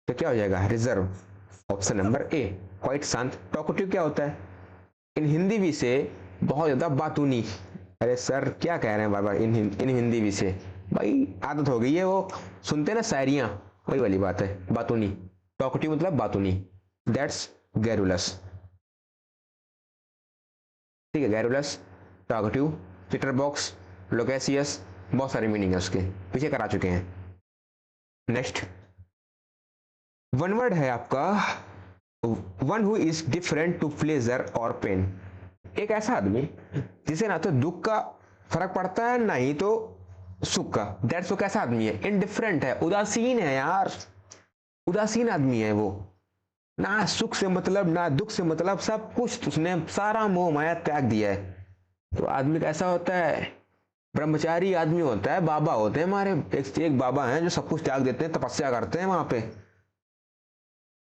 तो क्या हो जाएगा? रिजर्व। ऑप्शन नंबर ए, क्वाइट, शांत। टॉकेटिव क्या होता है? इन हिंदी भी से बहुत ज्यादा बातूनी। अरे सर क्या कह रहे हैं बार बार इन हिंदी भी से? भाई आदत हो गई है, वो सुनते हैं ना शायरियां, वही वाली बात है, बातूनी। टॉकेटिव मतलब बातूनी, दैट्स गैरुलस। ठीक है, गैरुलस, टॉकेटिव, चिटर बॉक्स, लोकेसियस, बहुत सारे मीनिंग है उसके, पीछे करा चुके हैं। नेक्स्ट वन वर्ड है आपका, one who is different to pleasure और पेन। एक ऐसा आदमी जिसे ना तो दुख का फर्क पड़ता है ना ही तो सुख का। दैट्स वो कैसा आदमी है? इनडिफरेंट है, उदासीन है यार, उदासीन आदमी है वो। ना सुख से मतलब ना दुख से मतलब, सब कुछ उसने सारा मोह माया त्याग दिया है। तो आदमी कैसा होता है? ब्रह्मचारी आदमी होता है। बाबा होते हैं हमारे, एक बाबा हैं जो सब कुछ त्याग देते हैं, तपस्या करते हैं वहां पे।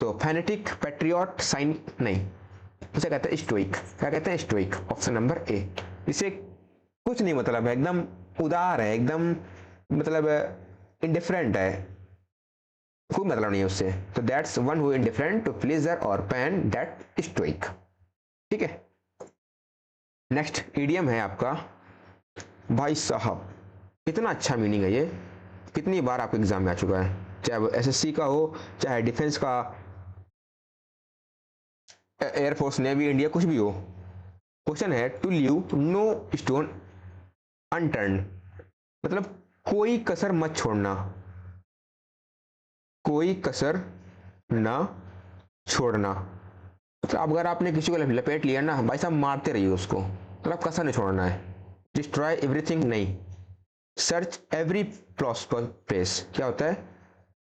तो फैनेटिक, पैट्रियट, साइन नहीं, उसे कहते हैं स्टोइक। क्या कहते हैं? स्टोइक। ऑप्शन नंबर ए। इसे कुछ नहीं मतलब है, एकदम उदार है, एकदम मतलब इंडिफरेंट है, कोई मतलब नहीं है उससे। तो that's one who indifferent to pleasure और पेन, दैट स्टोइक। ठीक है, नेक्स्ट इडियम है आपका, भाई साहब कितना अच्छा मीनिंग है ये, कितनी बार आपके एग्जाम में आ चुका है, चाहे वो एसएससी का हो, चाहे डिफेंस का, एयरफोर्स, नेवी, इंडिया, कुछ भी हो। क्वेश्चन है to leave no stone unturn, मतलब कोई कसर मत छोड़ना, कोई कसर ना छोड़ना। तो अगर आपने किसी को लपेट लिया ना भाई साहब, मारते रहिए उसको, मतलब कसर नहीं छोड़ना है। डिस्ट्रॉय एवरीथिंग नहीं, सर्च एवरी पॉसिबल प्लेस, क्या होता है?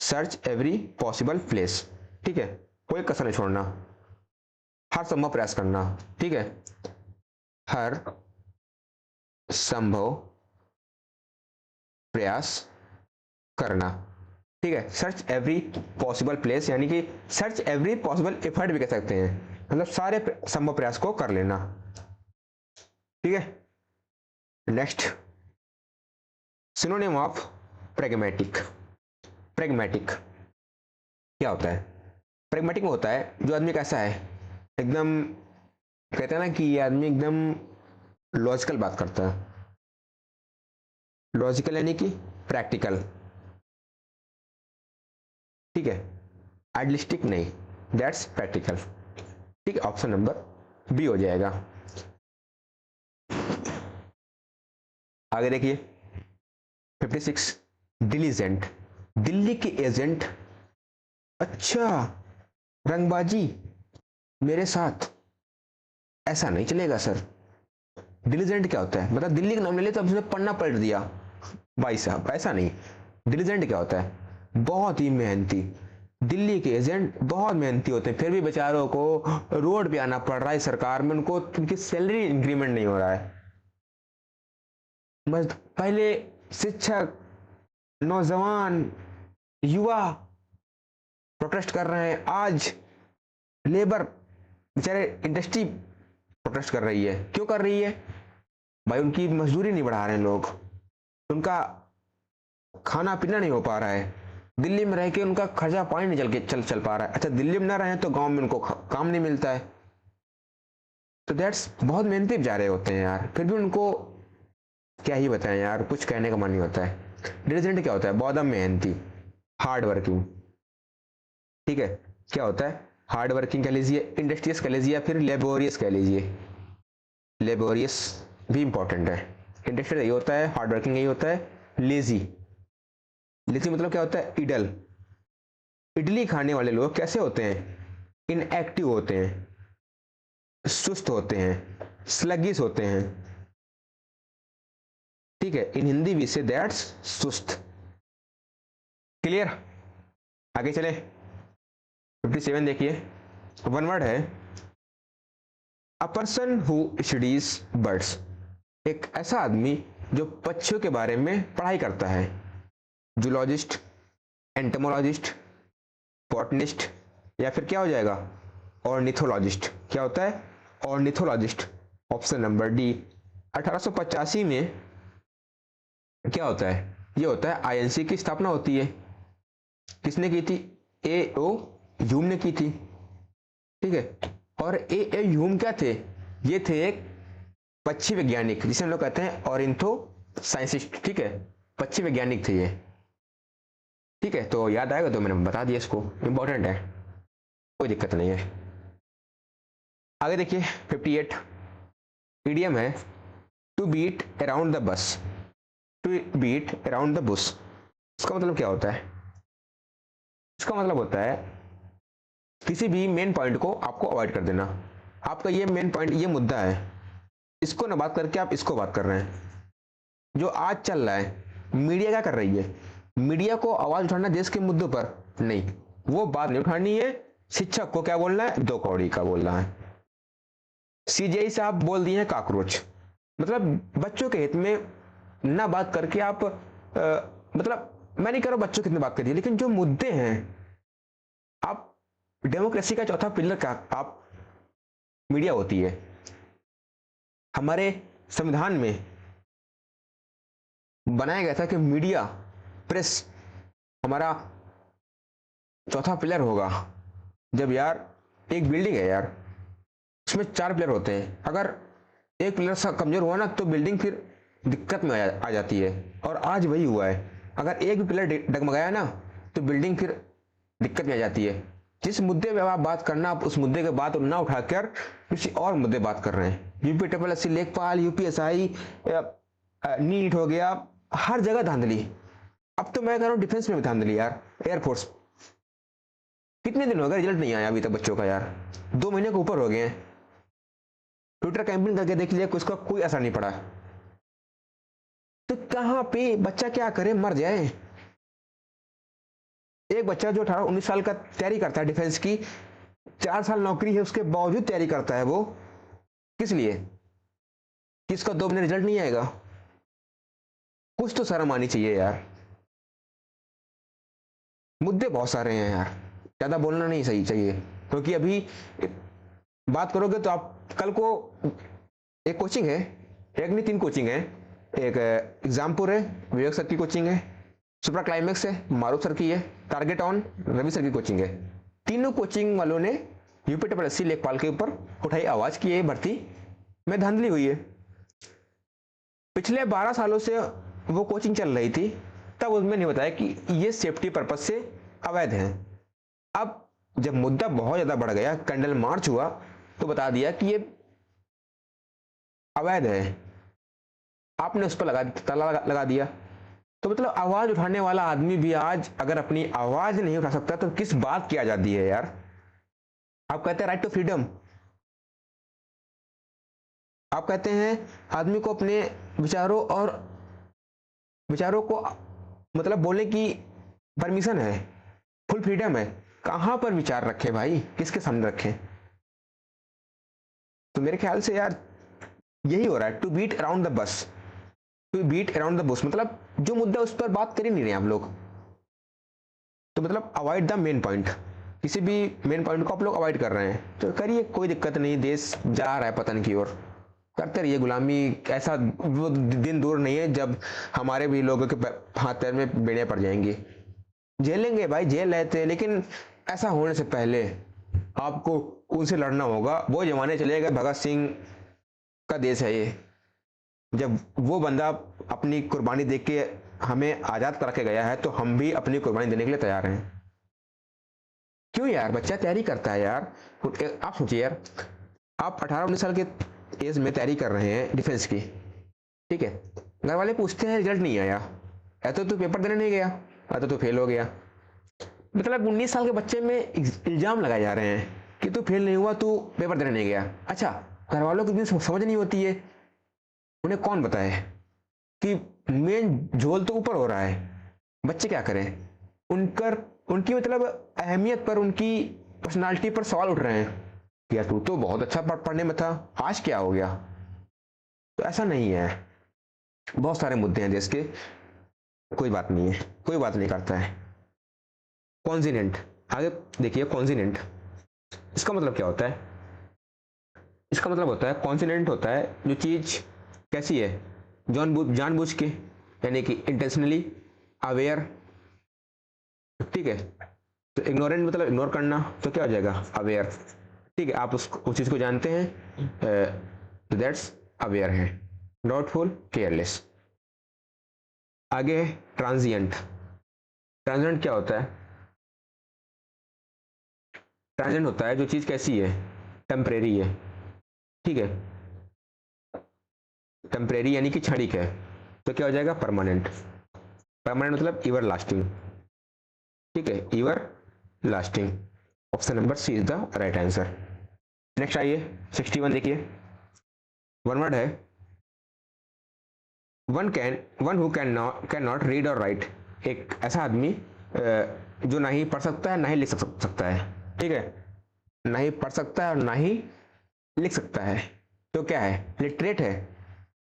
सर्च एवरी पॉसिबल प्लेस, ठीक है, कोई कसर नहीं छोड़ना, हर संभव प्रयास करना, ठीक है, हर संभव प्रयास करना, ठीक है। सर्च एवरी पॉसिबल प्लेस यानी कि सर्च एवरी पॉसिबल एफर्ट भी कह सकते हैं, मतलब सारे संभव प्रयास को कर लेना, ठीक है। Next, synonym of pragmatic. Pragmatic क्या होता है? प्रैग्मेटिक में होता है जो आदमी कैसा है, एकदम कहते हैं ना कि ये आदमी एकदम लॉजिकल बात करता है। लॉजिकल यानी कि प्रैक्टिकल, ठीक है, आइडियलिस्टिक नहीं, दैट्स प्रैक्टिकल, ठीक है। ऑप्शन नंबर बी हो जाएगा। आगे देखिए 56, डिलीजेंट, दिल्ली के एजेंट। अच्छा, रंगबाजी मेरे साथ, ऐसा नहीं चलेगा सर। डिलीजेंट क्या होता है? मतलब दिल्ली का नाम ले लिया तो उसने पन्ना पलट दिया भाई साहब, ऐसा नहीं। डिलीजेंट क्या होता है? बहुत ही मेहनती। दिल्ली के एजेंट बहुत मेहनती होते हैं, फिर भी बेचारों को रोड पे आना पड़ रहा है सरकार में, उनको उनकी सैलरी इंक्रीमेंट नहीं हो रहा है। बस पहले शिक्षक, नौजवान, युवा प्रोटेस्ट कर रहे हैं, आज लेबर बेचारे इंडस्ट्री प्रोटेस्ट कर रही है। क्यों कर रही है भाई? उनकी मजदूरी नहीं बढ़ा रहे हैं लोग, उनका खाना पीना नहीं हो पा रहा है, दिल्ली में रह के उनका खर्चा पानी नहीं चल पा रहा है। अच्छा, दिल्ली में ना रहे तो गांव में उनको काम नहीं मिलता है, तो दैट्स बहुत मेहनती बेचारे होते हैं यार, फिर भी उनको क्या ही बताएं यार, कुछ कहने का मन नहीं होता है। डिलीजेंट क्या होता है? बहुत मेहनती, हार्ड वर्किंग, ठीक है। क्या होता है? हार्ड वर्किंग कह लीजिए, इंडस्ट्रियस कह लीजिए, या फिर लेबोरियस कह लीजिए। लेबोरियस भी इंपॉर्टेंट है। इंडस्ट्रियल यही होता है, हार्ड वर्किंग यही होता है। लेजी, लेजी मतलब क्या होता है? इडल। इडली खाने वाले लोग कैसे होते हैं? इनएक्टिव होते हैं, सुस्त होते हैं, स्लगिश होते हैं, ठीक है। इन हिंदी वी से दैट्स सुस्त। क्लियर? आगे चले 57 देखिए, वन वर्ड है, अ पर्सन हु स्टडीज बर्ड्स। एक ऐसा आदमी जो पक्षियों के बारे में पढ़ाई करता है। जूलॉजिस्ट, एंटोमोलॉजिस्ट, बॉटनिस्ट, या फिर क्या हो जाएगा? ऑर्निथोलॉजिस्ट। क्या होता है? ऑर्निथोलॉजिस्ट। Option number D. 1885 में क्या होता है? ये होता है आईएनसी की स्थापना होती है। किसने की थी? ए ओ ह्यूम ने की थी, ठीक है। और ए ह्यूम क्या थे? ये थे एक पक्षी वैज्ञानिक, जिसे हम लोग कहते हैं ऑरिंथो साइंटिस्ट, ठीक है, पक्षी वैज्ञानिक थे ये, ठीक है। तो याद आएगा तो मैंने बता दिया, इसको इंपॉर्टेंट है, कोई दिक्कत नहीं है। आगे देखिए 58, ईडियम है, to beat around the bus, to beat around the bush. इसका मतलब क्या होता है? इसका मतलब होता है किसी भी मेन पॉइंट को आपको अवॉइड कर देना। आपका ये मेन पॉइंट, ये मुद्दा है, इसको ना बात करके आप इसको बात कर रहे हैं। जो आज चल रहा है, मीडिया क्या कर रही है? मीडिया को आवाज उठाना देश के मुद्दों पर, नहीं, वो बात नहीं उठानी है। शिक्षक को क्या बोलना है? दो कौड़ी का बोलना है। सीजेई साहब बोल दिए हैं कॉकरोच, मतलब बच्चों के हित में ना बात करके आप मतलब मैं नहीं कह रहा बच्चों की बात करिए, लेकिन जो मुद्दे हैं, आप डेमोक्रेसी का चौथा पिलर का आप मीडिया होती है। हमारे संविधान में बनाया गया था कि मीडिया, प्रेस हमारा चौथा पिलर होगा। जब यार एक बिल्डिंग है यार, उसमें 4 पिलर होते हैं, अगर एक पिलर सा कमजोर हुआ ना तो बिल्डिंग फिर दिक्कत में आ जाती है, और आज वही हुआ है। अगर एक भी पिलर डगमगाया ना तो बिल्डिंग फिर दिक्कत में आ जाती है। जिस मुद्दे पे आप बात करना, आप उस मुद्दे के बात ना उठाकर किसी और मुद्दे बात कर रहे हैं। यूपी ट्रिपल एससी, लेखपाल, यूपीएसआई, नीट हो गया, हर जगह धांधली। अब तो मैं कह रहा हूँ डिफेंस में भी धांधली यार, एयरफोर्स। कितने दिन हो गए रिजल्ट नहीं आया अभी तक बच्चों का यार, 2 महीने के ऊपर हो गए हैं। ट्विटर कैंपेन करके देख लीजिए, उसका कोई असर नहीं पड़ा। तो कहाँ पे बच्चा क्या करे, मर जाए। एक बच्चा जो 18-19 साल का तैयारी करता है डिफेंस की, 4 साल नौकरी है उसके बावजूद तैयारी करता है, वो किस लिए? कि इसका 2 महीने रिजल्ट नहीं आएगा? कुछ तो शर्म आनी चाहिए यार। मुद्दे बहुत सारे हैं यार, ज्यादा बोलना नहीं सही चाहिए, क्योंकि अभी बात करोगे तो आप कल को, एक कोचिंग है, एक नहीं 3 कोचिंग है, एक एग्जामपुर है, विवेक सर की कोचिंग है, सुपर क्लाइमेक्स है, मारूफ सर की है, टारगेट ऑन रवि सर की कोचिंग है। तीनों कोचिंग वालों ने यूपीएससी लेखपाल के ऊपर उठाई आवाज की है भर्ती में धांधली हुई है। पिछले 12 सालों से वो कोचिंग चल रही थी, तब उसमें नहीं बताया कि ये सेफ्टी पर्पज से अवैध है। अब जब मुद्दा बहुत ज्यादा बढ़ गया, कैंडल मार्च हुआ, तो बता दिया कि ये अवैध है, आपने उस पर ताला लगा दिया। तो मतलब आवाज उठाने वाला आदमी भी आज अगर अपनी आवाज नहीं उठा सकता तो किस बात की आजादी है यार? आप कहते हैं राइट टू फ्रीडम, आप कहते हैं आदमी को अपने विचारों को मतलब बोलने की परमिशन है, फुल फ्रीडम है। कहां पर विचार रखे भाई, किसके सामने रखे? तो मेरे ख्याल से यार यही हो रहा है, to beat around the bus, to beat around the bush, मतलब जो मुद्दा उस पर बात कर ही नहीं रहे आप लोग। तो मतलब अवॉइड द मेन पॉइंट, किसी भी मेन पॉइंट को आप लोग अवॉइड कर रहे हैं, तो करिए, कोई दिक्कत नहीं, देश जा रहा है पतन की ओर, करते रहिए गुलामी। ऐसा वो दिन दूर नहीं है जब हमारे भी लोगों के हाथ पैर में बेड़े पड़ जाएंगी। झेलेंगे भाई, झेल रहे थे, लेकिन ऐसा होने से पहले आपको उनसे लड़ना होगा। वो जमाने चले गए, भगत सिंह का देश है ये, जब वो बंदा अपनी कुर्बानी देख के हमें आजाद करके गया है, तो हम भी अपनी कुर्बानी देने के लिए तैयार हैं। क्यों यार, बच्चा तैयारी करता है यार। आप सोचिए यार, आप 18-19 साल के एज में तैयारी कर रहे हैं डिफेंस की, ठीक है, घर वाले पूछते हैं रिजल्ट नहीं आया, या तो तू पेपर देने नहीं गया, या तो तू फेल हो गया। मतलब 19 साल के बच्चे में इल्जाम लगाए जा रहे हैं कि तू फेल नहीं हुआ, तू पेपर देने नहीं गया। अच्छा, घर वालों को इतनी समझ नहीं होती है, उन्हें कौन बताए कि मेन झोल तो ऊपर हो रहा है, बच्चे क्या करें? उनकी मतलब अहमियत पर, उनकी पर्सनालिटी पर सवाल उठ रहे हैं। यार तू तो बहुत अच्छा पढ़ने में था, आज क्या हो गया? तो ऐसा नहीं है, बहुत सारे मुद्दे हैं देश के, कोई बात नहीं है, कोई बात नहीं करता है। कॉन्जिनेंट, आगे देखिए, कॉन्जिनेंट इसका मतलब क्या होता है? इसका मतलब होता है, कॉन्जिनेंट होता है जो चीज कैसी है, जानबूझ के, यानी कि इंटेंशनली अवेयर, ठीक है। तो इग्नोरेंट मतलब इग्नोर करना, तो क्या हो जाएगा, अवेयर, ठीक है। आप उस चीज को जानते हैं, दैट्स अवेयर है। Doubtful, careless. आगे है ट्रांजिएंट। ट्रांजिएंट क्या होता है? ट्रांजिएंट होता है जो चीज कैसी है, टेम्परेरी है, ठीक है, टेम्परेरी यानी कि क्षणिक है, तो क्या हो जाएगा, परमानेंट। परमानेंट मतलब एवर लास्टिंग, ठीक है, ever lasting. Option number C is the right answer. Next आइए 61, देखिए, वन वर्ड है, one who can not read और राइट। एक ऐसा आदमी जो ना ही पढ़ सकता है ना ही लिख सकता है, ठीक है, ना ही पढ़ सकता है और ना ही लिख सकता है, तो क्या है, लिटरेट है?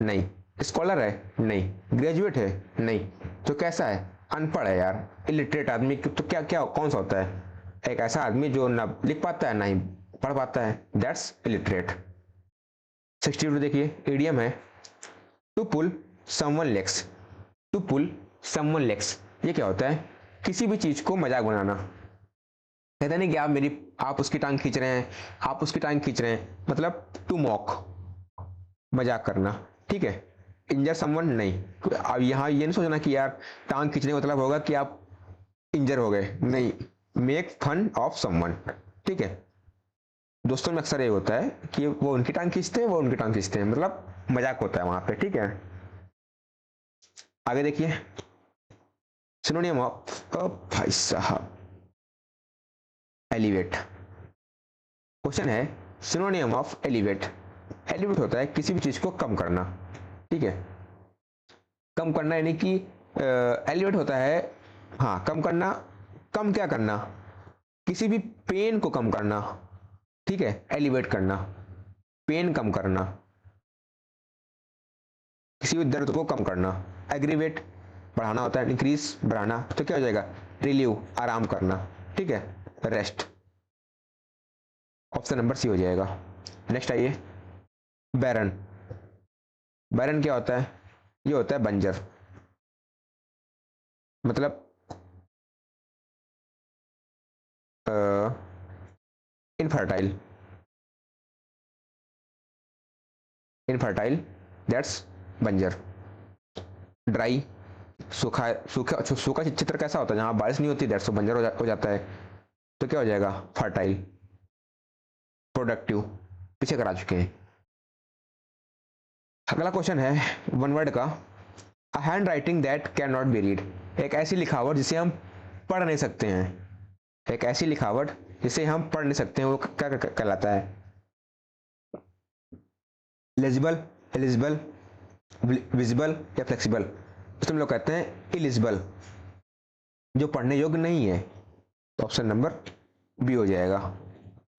नहीं। स्कॉलर है? नहीं। ग्रेजुएट है? नहीं। तो कैसा है, अनपढ़ है यार। इलिटरेट आदमी तो क्या क्या कौन सा होता है? एक ऐसा आदमी जो ना लिख पाता है ना ही पढ़ पाता है, दैट्स इलिटरेट। 62 देखिए, इडियम है, to pull someone legs. To pull someone legs, ये क्या होता है? किसी भी चीज को मजाक बनाना। कहते नहीं कि आप उसकी टांग खींच रहे हैं, आप उसकी टांग खींच रहे हैं, मतलब टू मॉक, मजाक करना, ठीक है। इंजर समवन नहीं, अब यहाँ ये नहीं सोचना कि यार टांग खींचने का मतलब होगा कि आप इंजर हो गए, नहीं। मेक फन ऑफ समवन, ठीक है। दोस्तों में अक्सर ये होता है कि वो उनकी टांग खींचते हैं, वो उनकी टांग खींचते हैं, मतलब मजाक होता है वहां पे, ठीक है। आगे देखिए, सिनोनियम ऑफ, भाई साहब, एलिवेट। क्वेश्चन है, सिनोनियम ऑफ एलिवेट। एलिवेट होता है किसी भी चीज को कम करना, ठीक है, कम करना यानी कि एलिवेट होता है, हाँ कम करना, कम क्या करना, किसी भी पेन को कम करना, ठीक है, एलिवेट करना, पेन कम करना, किसी भी दर्द को कम करना। एग्रीवेट बढ़ाना होता है, इंक्रीज बढ़ाना, तो क्या हो जाएगा, रिलीव आराम करना, ठीक है, रेस्ट। ऑप्शन नंबर सी हो जाएगा। नेक्स्ट आइए, बैरन। बैरन क्या होता है, ये होता है बंजर, मतलब इनफर्टाइल, इनफर्टाइल दैट्स बंजर। ड्राई, सूखा, सूखा सूखा चित्र कैसा होता है, जहां बारिश नहीं होती, दैट्स बंजर हो जाता है, तो क्या हो जाएगा, फर्टाइल। प्रोडक्टिव पीछे करा चुके हैं। अगला क्वेश्चन है वन वर्ड का, a hand writing that can not be read. एक ऐसी लिखावट जिसे हम पढ़ नहीं सकते हैं, एक ऐसी लिखावट जिसे हम पढ़ नहीं सकते हैं, वो क्या कहलाता है, लेजिबल, एलिजिबल, विजिबल या फ्लेक्सिबल। तो हम लोग कहते हैं इलिजिबल, जो पढ़ने योग्य नहीं है, तो ऑप्शन नंबर बी हो जाएगा।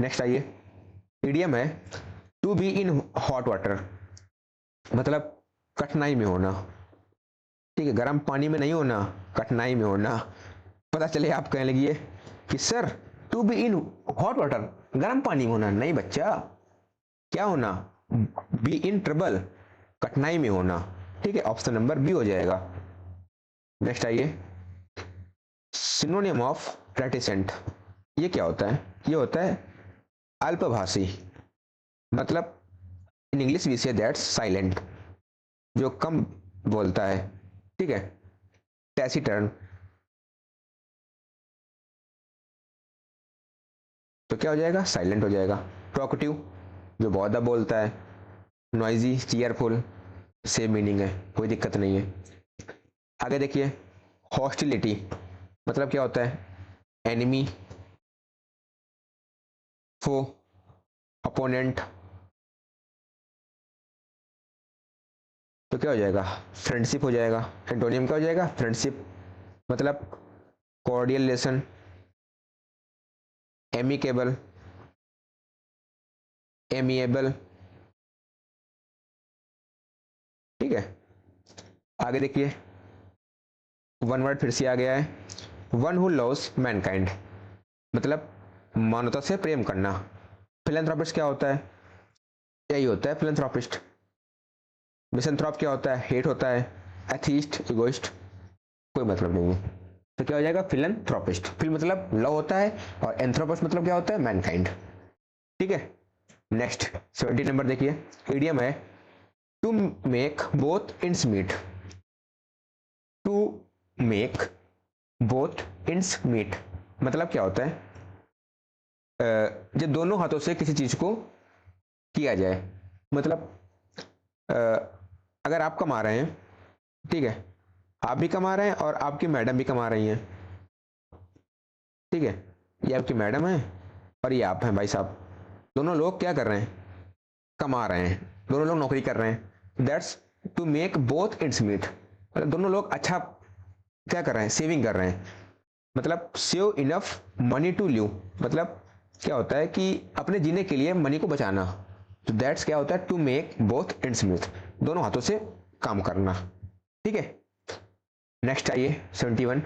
नेक्स्ट आइए, इडियम है to be in hot water, मतलब कठिनाई में होना, ठीक है, गर्म पानी में नहीं होना, कठिनाई में होना। पता चले आप कहने लगिए कि sir to be in hot water, गर्म पानी में होना, नहीं बच्चा, क्या होना, बी इन ट्रबल, कठिनाई में होना, ठीक है, ऑप्शन नंबर बी हो जाएगा। नेक्स्ट आइए, सिनोनिम ऑफ रेटिसेंट, ये क्या होता है, ये होता है अल्पभाषी, मतलब इन इंग्लिश वी से दैट्स साइलेंट, जो कम बोलता है, ठीक है, टैसीटर्न, तो क्या हो जाएगा, साइलेंट हो जाएगा। टॉकटिव, जो बहुत ज्यादा बोलता है। नॉइजी, चीयरफुल, सेम मीनिंग है, कोई दिक्कत नहीं है। आगे देखिए, हॉस्टिलिटी, मतलब क्या होता है, एनिमी, फो, अपोनेंट, तो क्या हो जाएगा, फ्रेंडशिप हो जाएगा। एंटोनियम क्या हो जाएगा, फ्रेंडशिप, मतलब कॉर्डियल रिलेशन, एमिकेबल, एमिएबल, ठीक है। आगे देखिए, वन वर्ड फिर से आ गया है, वन हु लव्स मैनकाइंड, मतलब मानवता से प्रेम करना। फिलैंथ्रोपिस्ट क्या होता है, यही होता है फिलैंथ्रोपिस्ट। मिसैंथ्रोप क्या होता है, हेट होता है। एथीस्ट, इगोइस्ट, कोई मतलब नहीं है, तो क्या हो जाएगा, फिलैंथ्रोपिस्ट। फिल मतलब लव होता है, और एंथ्रोपस मतलब क्या होता है, मैनकाइंड, ठीक है। नेक्स्ट 70 नंबर देखिए, इडियम है to make both ends meet, to make both ends meet, मतलब क्या होता है, जब दोनों हाथों से किसी चीज को किया जाए, मतलब अगर आप कमा रहे हैं, ठीक है, आप भी कमा रहे हैं और आपकी मैडम भी कमा रही हैं, ठीक है, ये आपकी मैडम है और ये आप हैं भाई साहब, दोनों लोग क्या कर रहे हैं, कमा रहे हैं, दोनों लोग नौकरी कर रहे हैं, that's to make both its meet, मतलब दोनों लोग अच्छा क्या कर रहे हैं, सेविंग कर रहे हैं, मतलब save enough money to live, मतलब क्या होता है कि अपने जीने के लिए मनी को बचाना, तो दैट्स क्या होता है, to make both its meet, दोनों हाथों से काम करना, ठीक है। नेक्स्ट आइए 71,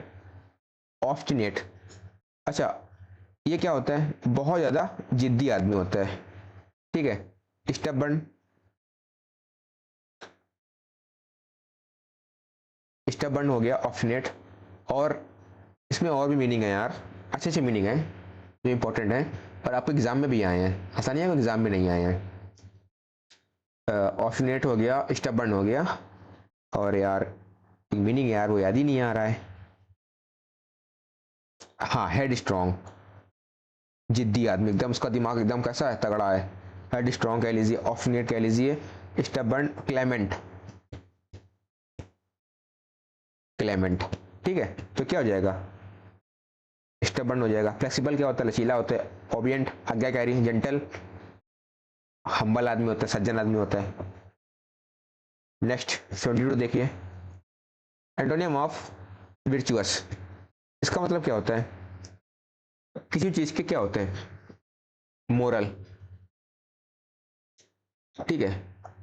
ऑब्स्टिनेट, अच्छा ये क्या होता है, बहुत ज्यादा जिद्दी आदमी होता है, ठीक है। स्टबर्न, स्टबर्न हो गया, ऑब्स्टिनेट, और इसमें और भी मीनिंग है यार, अच्छे अच्छे मीनिंग है जो इंपॉर्टेंट है, और आपको एग्जाम में भी आए हैं, ऐसा नहीं है कि एग्जाम में नहीं आए हैं। ऑब्स्टिनेट हो गया, स्टबर्न हो गया, और यार मीनिंग यार वो याद ही नहीं आ रहा है, हाँ हेड स्ट्रॉन्ग, जिद्दी आदमी एकदम, उसका दिमाग एकदम कैसा है, तगड़ा है, हेड स्ट्रॉन्ग कह लीजिए, ऑब्स्टिनेट कह लीजिए, स्टबर्न, क्लेमेंट, क्लेमेंट, ठीक है, तो क्या हो जाएगा, स्टबर्न हो जाएगा। फ्लेक्सिबल क्या होता है, लचीला होता है। ओबियंट, आज्ञाकारी, जेंटल, हम्बल आदमी होता है, सज्जन आदमी होता है। नेक्स्ट 72 देखिए, एंटोनियम ऑफ विर्चुअस, इसका मतलब क्या होता है? किसी चीज के क्या होते हैं? मोरल, ठीक है,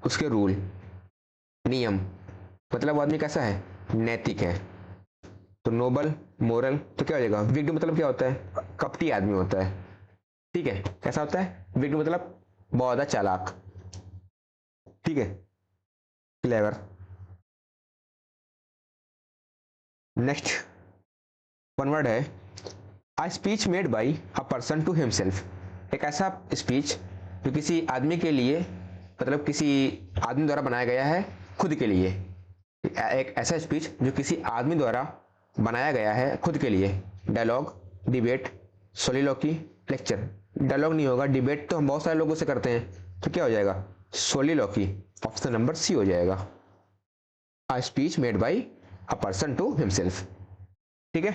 उसके रूल, नियम, मतलब वो आदमी कैसा है? नैतिक है। तो नोबल, मोरल, तो क्या हो जाएगा? विग्ड मतलब क्या होता है? कपटी आदमी होता है, ठीक है, कैसा होता है? विग्ड मतलब बहुत ज्यादा चालाक, ठीक है, क्लेवर। नेक्स्ट वन वर्ड है a speech made by a person to himself, एक ऐसा स्पीच जो किसी आदमी के लिए, मतलब किसी आदमी द्वारा बनाया गया है खुद के लिए, एक ऐसा स्पीच जो किसी आदमी द्वारा बनाया गया है खुद के लिए। Dialogue, debate, soliloquy, lecture. Dialogue नहीं होगा, डिबेट तो हम बहुत सारे लोगों से करते हैं, तो क्या हो जाएगा? सोलिलोकी, ऑप्शन नंबर सी हो जाएगा, a speech made by a person to himself, ठीक है।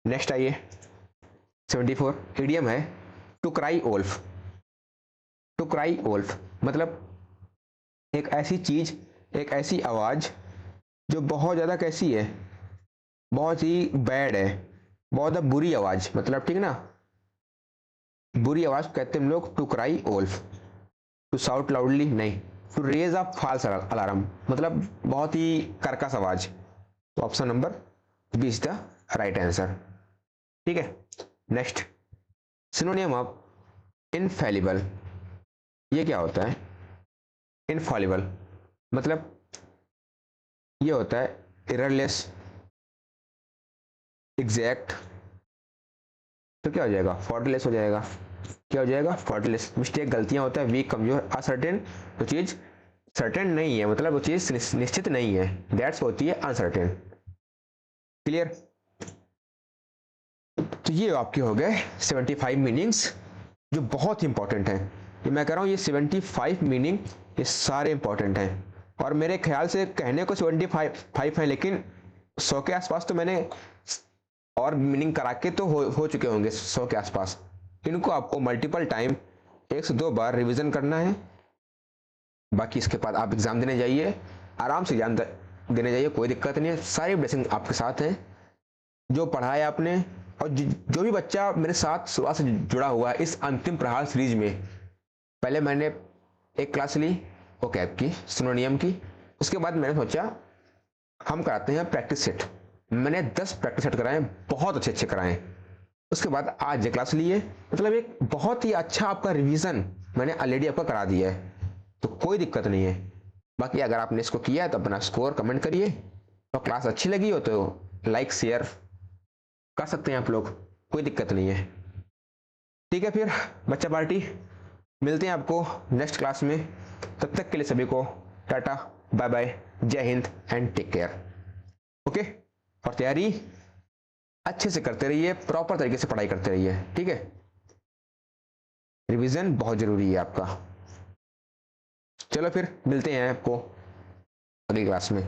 नेक्स्ट आइए 74, इडियम है to cry wolf. To cry wolf मतलब एक ऐसी चीज, एक ऐसी आवाज जो बहुत ज्यादा कैसी है? बहुत ही बैड है, बहुत ज्यादा बुरी आवाज, मतलब ठीक ना, बुरी आवाज कहते हैं हम लोग to cry wolf. To shout loudly नहीं, to raise a false alarm, मतलब बहुत ही कर्कश आवाज। तो option number B is the right answer, ठीक है। नेक्स्ट सिनोनियम ऑफ इनफैलिबल, ये क्या होता है? इनफॉलिबल मतलब ये होता है एररलेस, एग्जैक्ट, तो क्या हो जाएगा? फॉल्टलेस हो जाएगा। क्या हो जाएगा? फॉल्टलेस। मिस्टेक, गलतियां होता है, वीक, कमजोर, असर्टेन, तो चीज सर्टेन नहीं है, मतलब वो चीज निश्चित नहीं है, दैट्स होती है अनसर्टेन। क्लियर? तो ये आपके हो गए 75 मीनिंग्स जो बहुत इंपॉर्टेंट हैं। ये मैं कह रहा हूँ, ये 75 मीनिंग ये सारे इंपॉर्टेंट हैं, और मेरे ख्याल से कहने को 75 है, लेकिन 100 के आसपास तो मैंने और मीनिंग करा के तो हो चुके होंगे 100 के आसपास। इनको आपको मल्टीपल टाइम 1 से 2 बार रिवीजन करना है। बाकी इसके बाद आप एग्जाम देने जाइए, आराम से एग्जाम देने जाइए, कोई दिक्कत नहीं है, सारी ब्लेसिंग आपके साथ हैं। जो पढ़ा है आपने, और जो भी बच्चा मेरे साथ शुरुआत से जुड़ा हुआ है इस अंतिम प्रहार सीरीज में, पहले मैंने एक क्लास ली वो कैब की, सिनोनियम की, उसके बाद मैंने सोचा हम कराते हैं प्रैक्टिस सेट। मैंने 10 प्रैक्टिस सेट कराए, बहुत अच्छे अच्छे कराए। उसके बाद आज ये क्लास ली है, मतलब एक बहुत ही अच्छा आपका रिवीजन मैंने ऑलरेडी आपका करा दिया है, तो कोई दिक्कत नहीं है। बाकी अगर आपने इसको किया है तो अपना स्कोर कमेंट करिए, तो क्लास अच्छी लगी हो तो लाइक शेयर कर सकते हैं आप लोग, कोई दिक्कत नहीं है, ठीक है। फिर बच्चा पार्टी मिलते हैं आपको नेक्स्ट क्लास में, तब तक के लिए सभी को टाटा बाय बाय, जय हिंद एंड टेक केयर, ओके। और तैयारी अच्छे से करते रहिए, प्रॉपर तरीके से पढ़ाई करते रहिए, ठीक है। रिवीजन बहुत जरूरी है आपका। चलो फिर मिलते हैं आपको अगली क्लास में।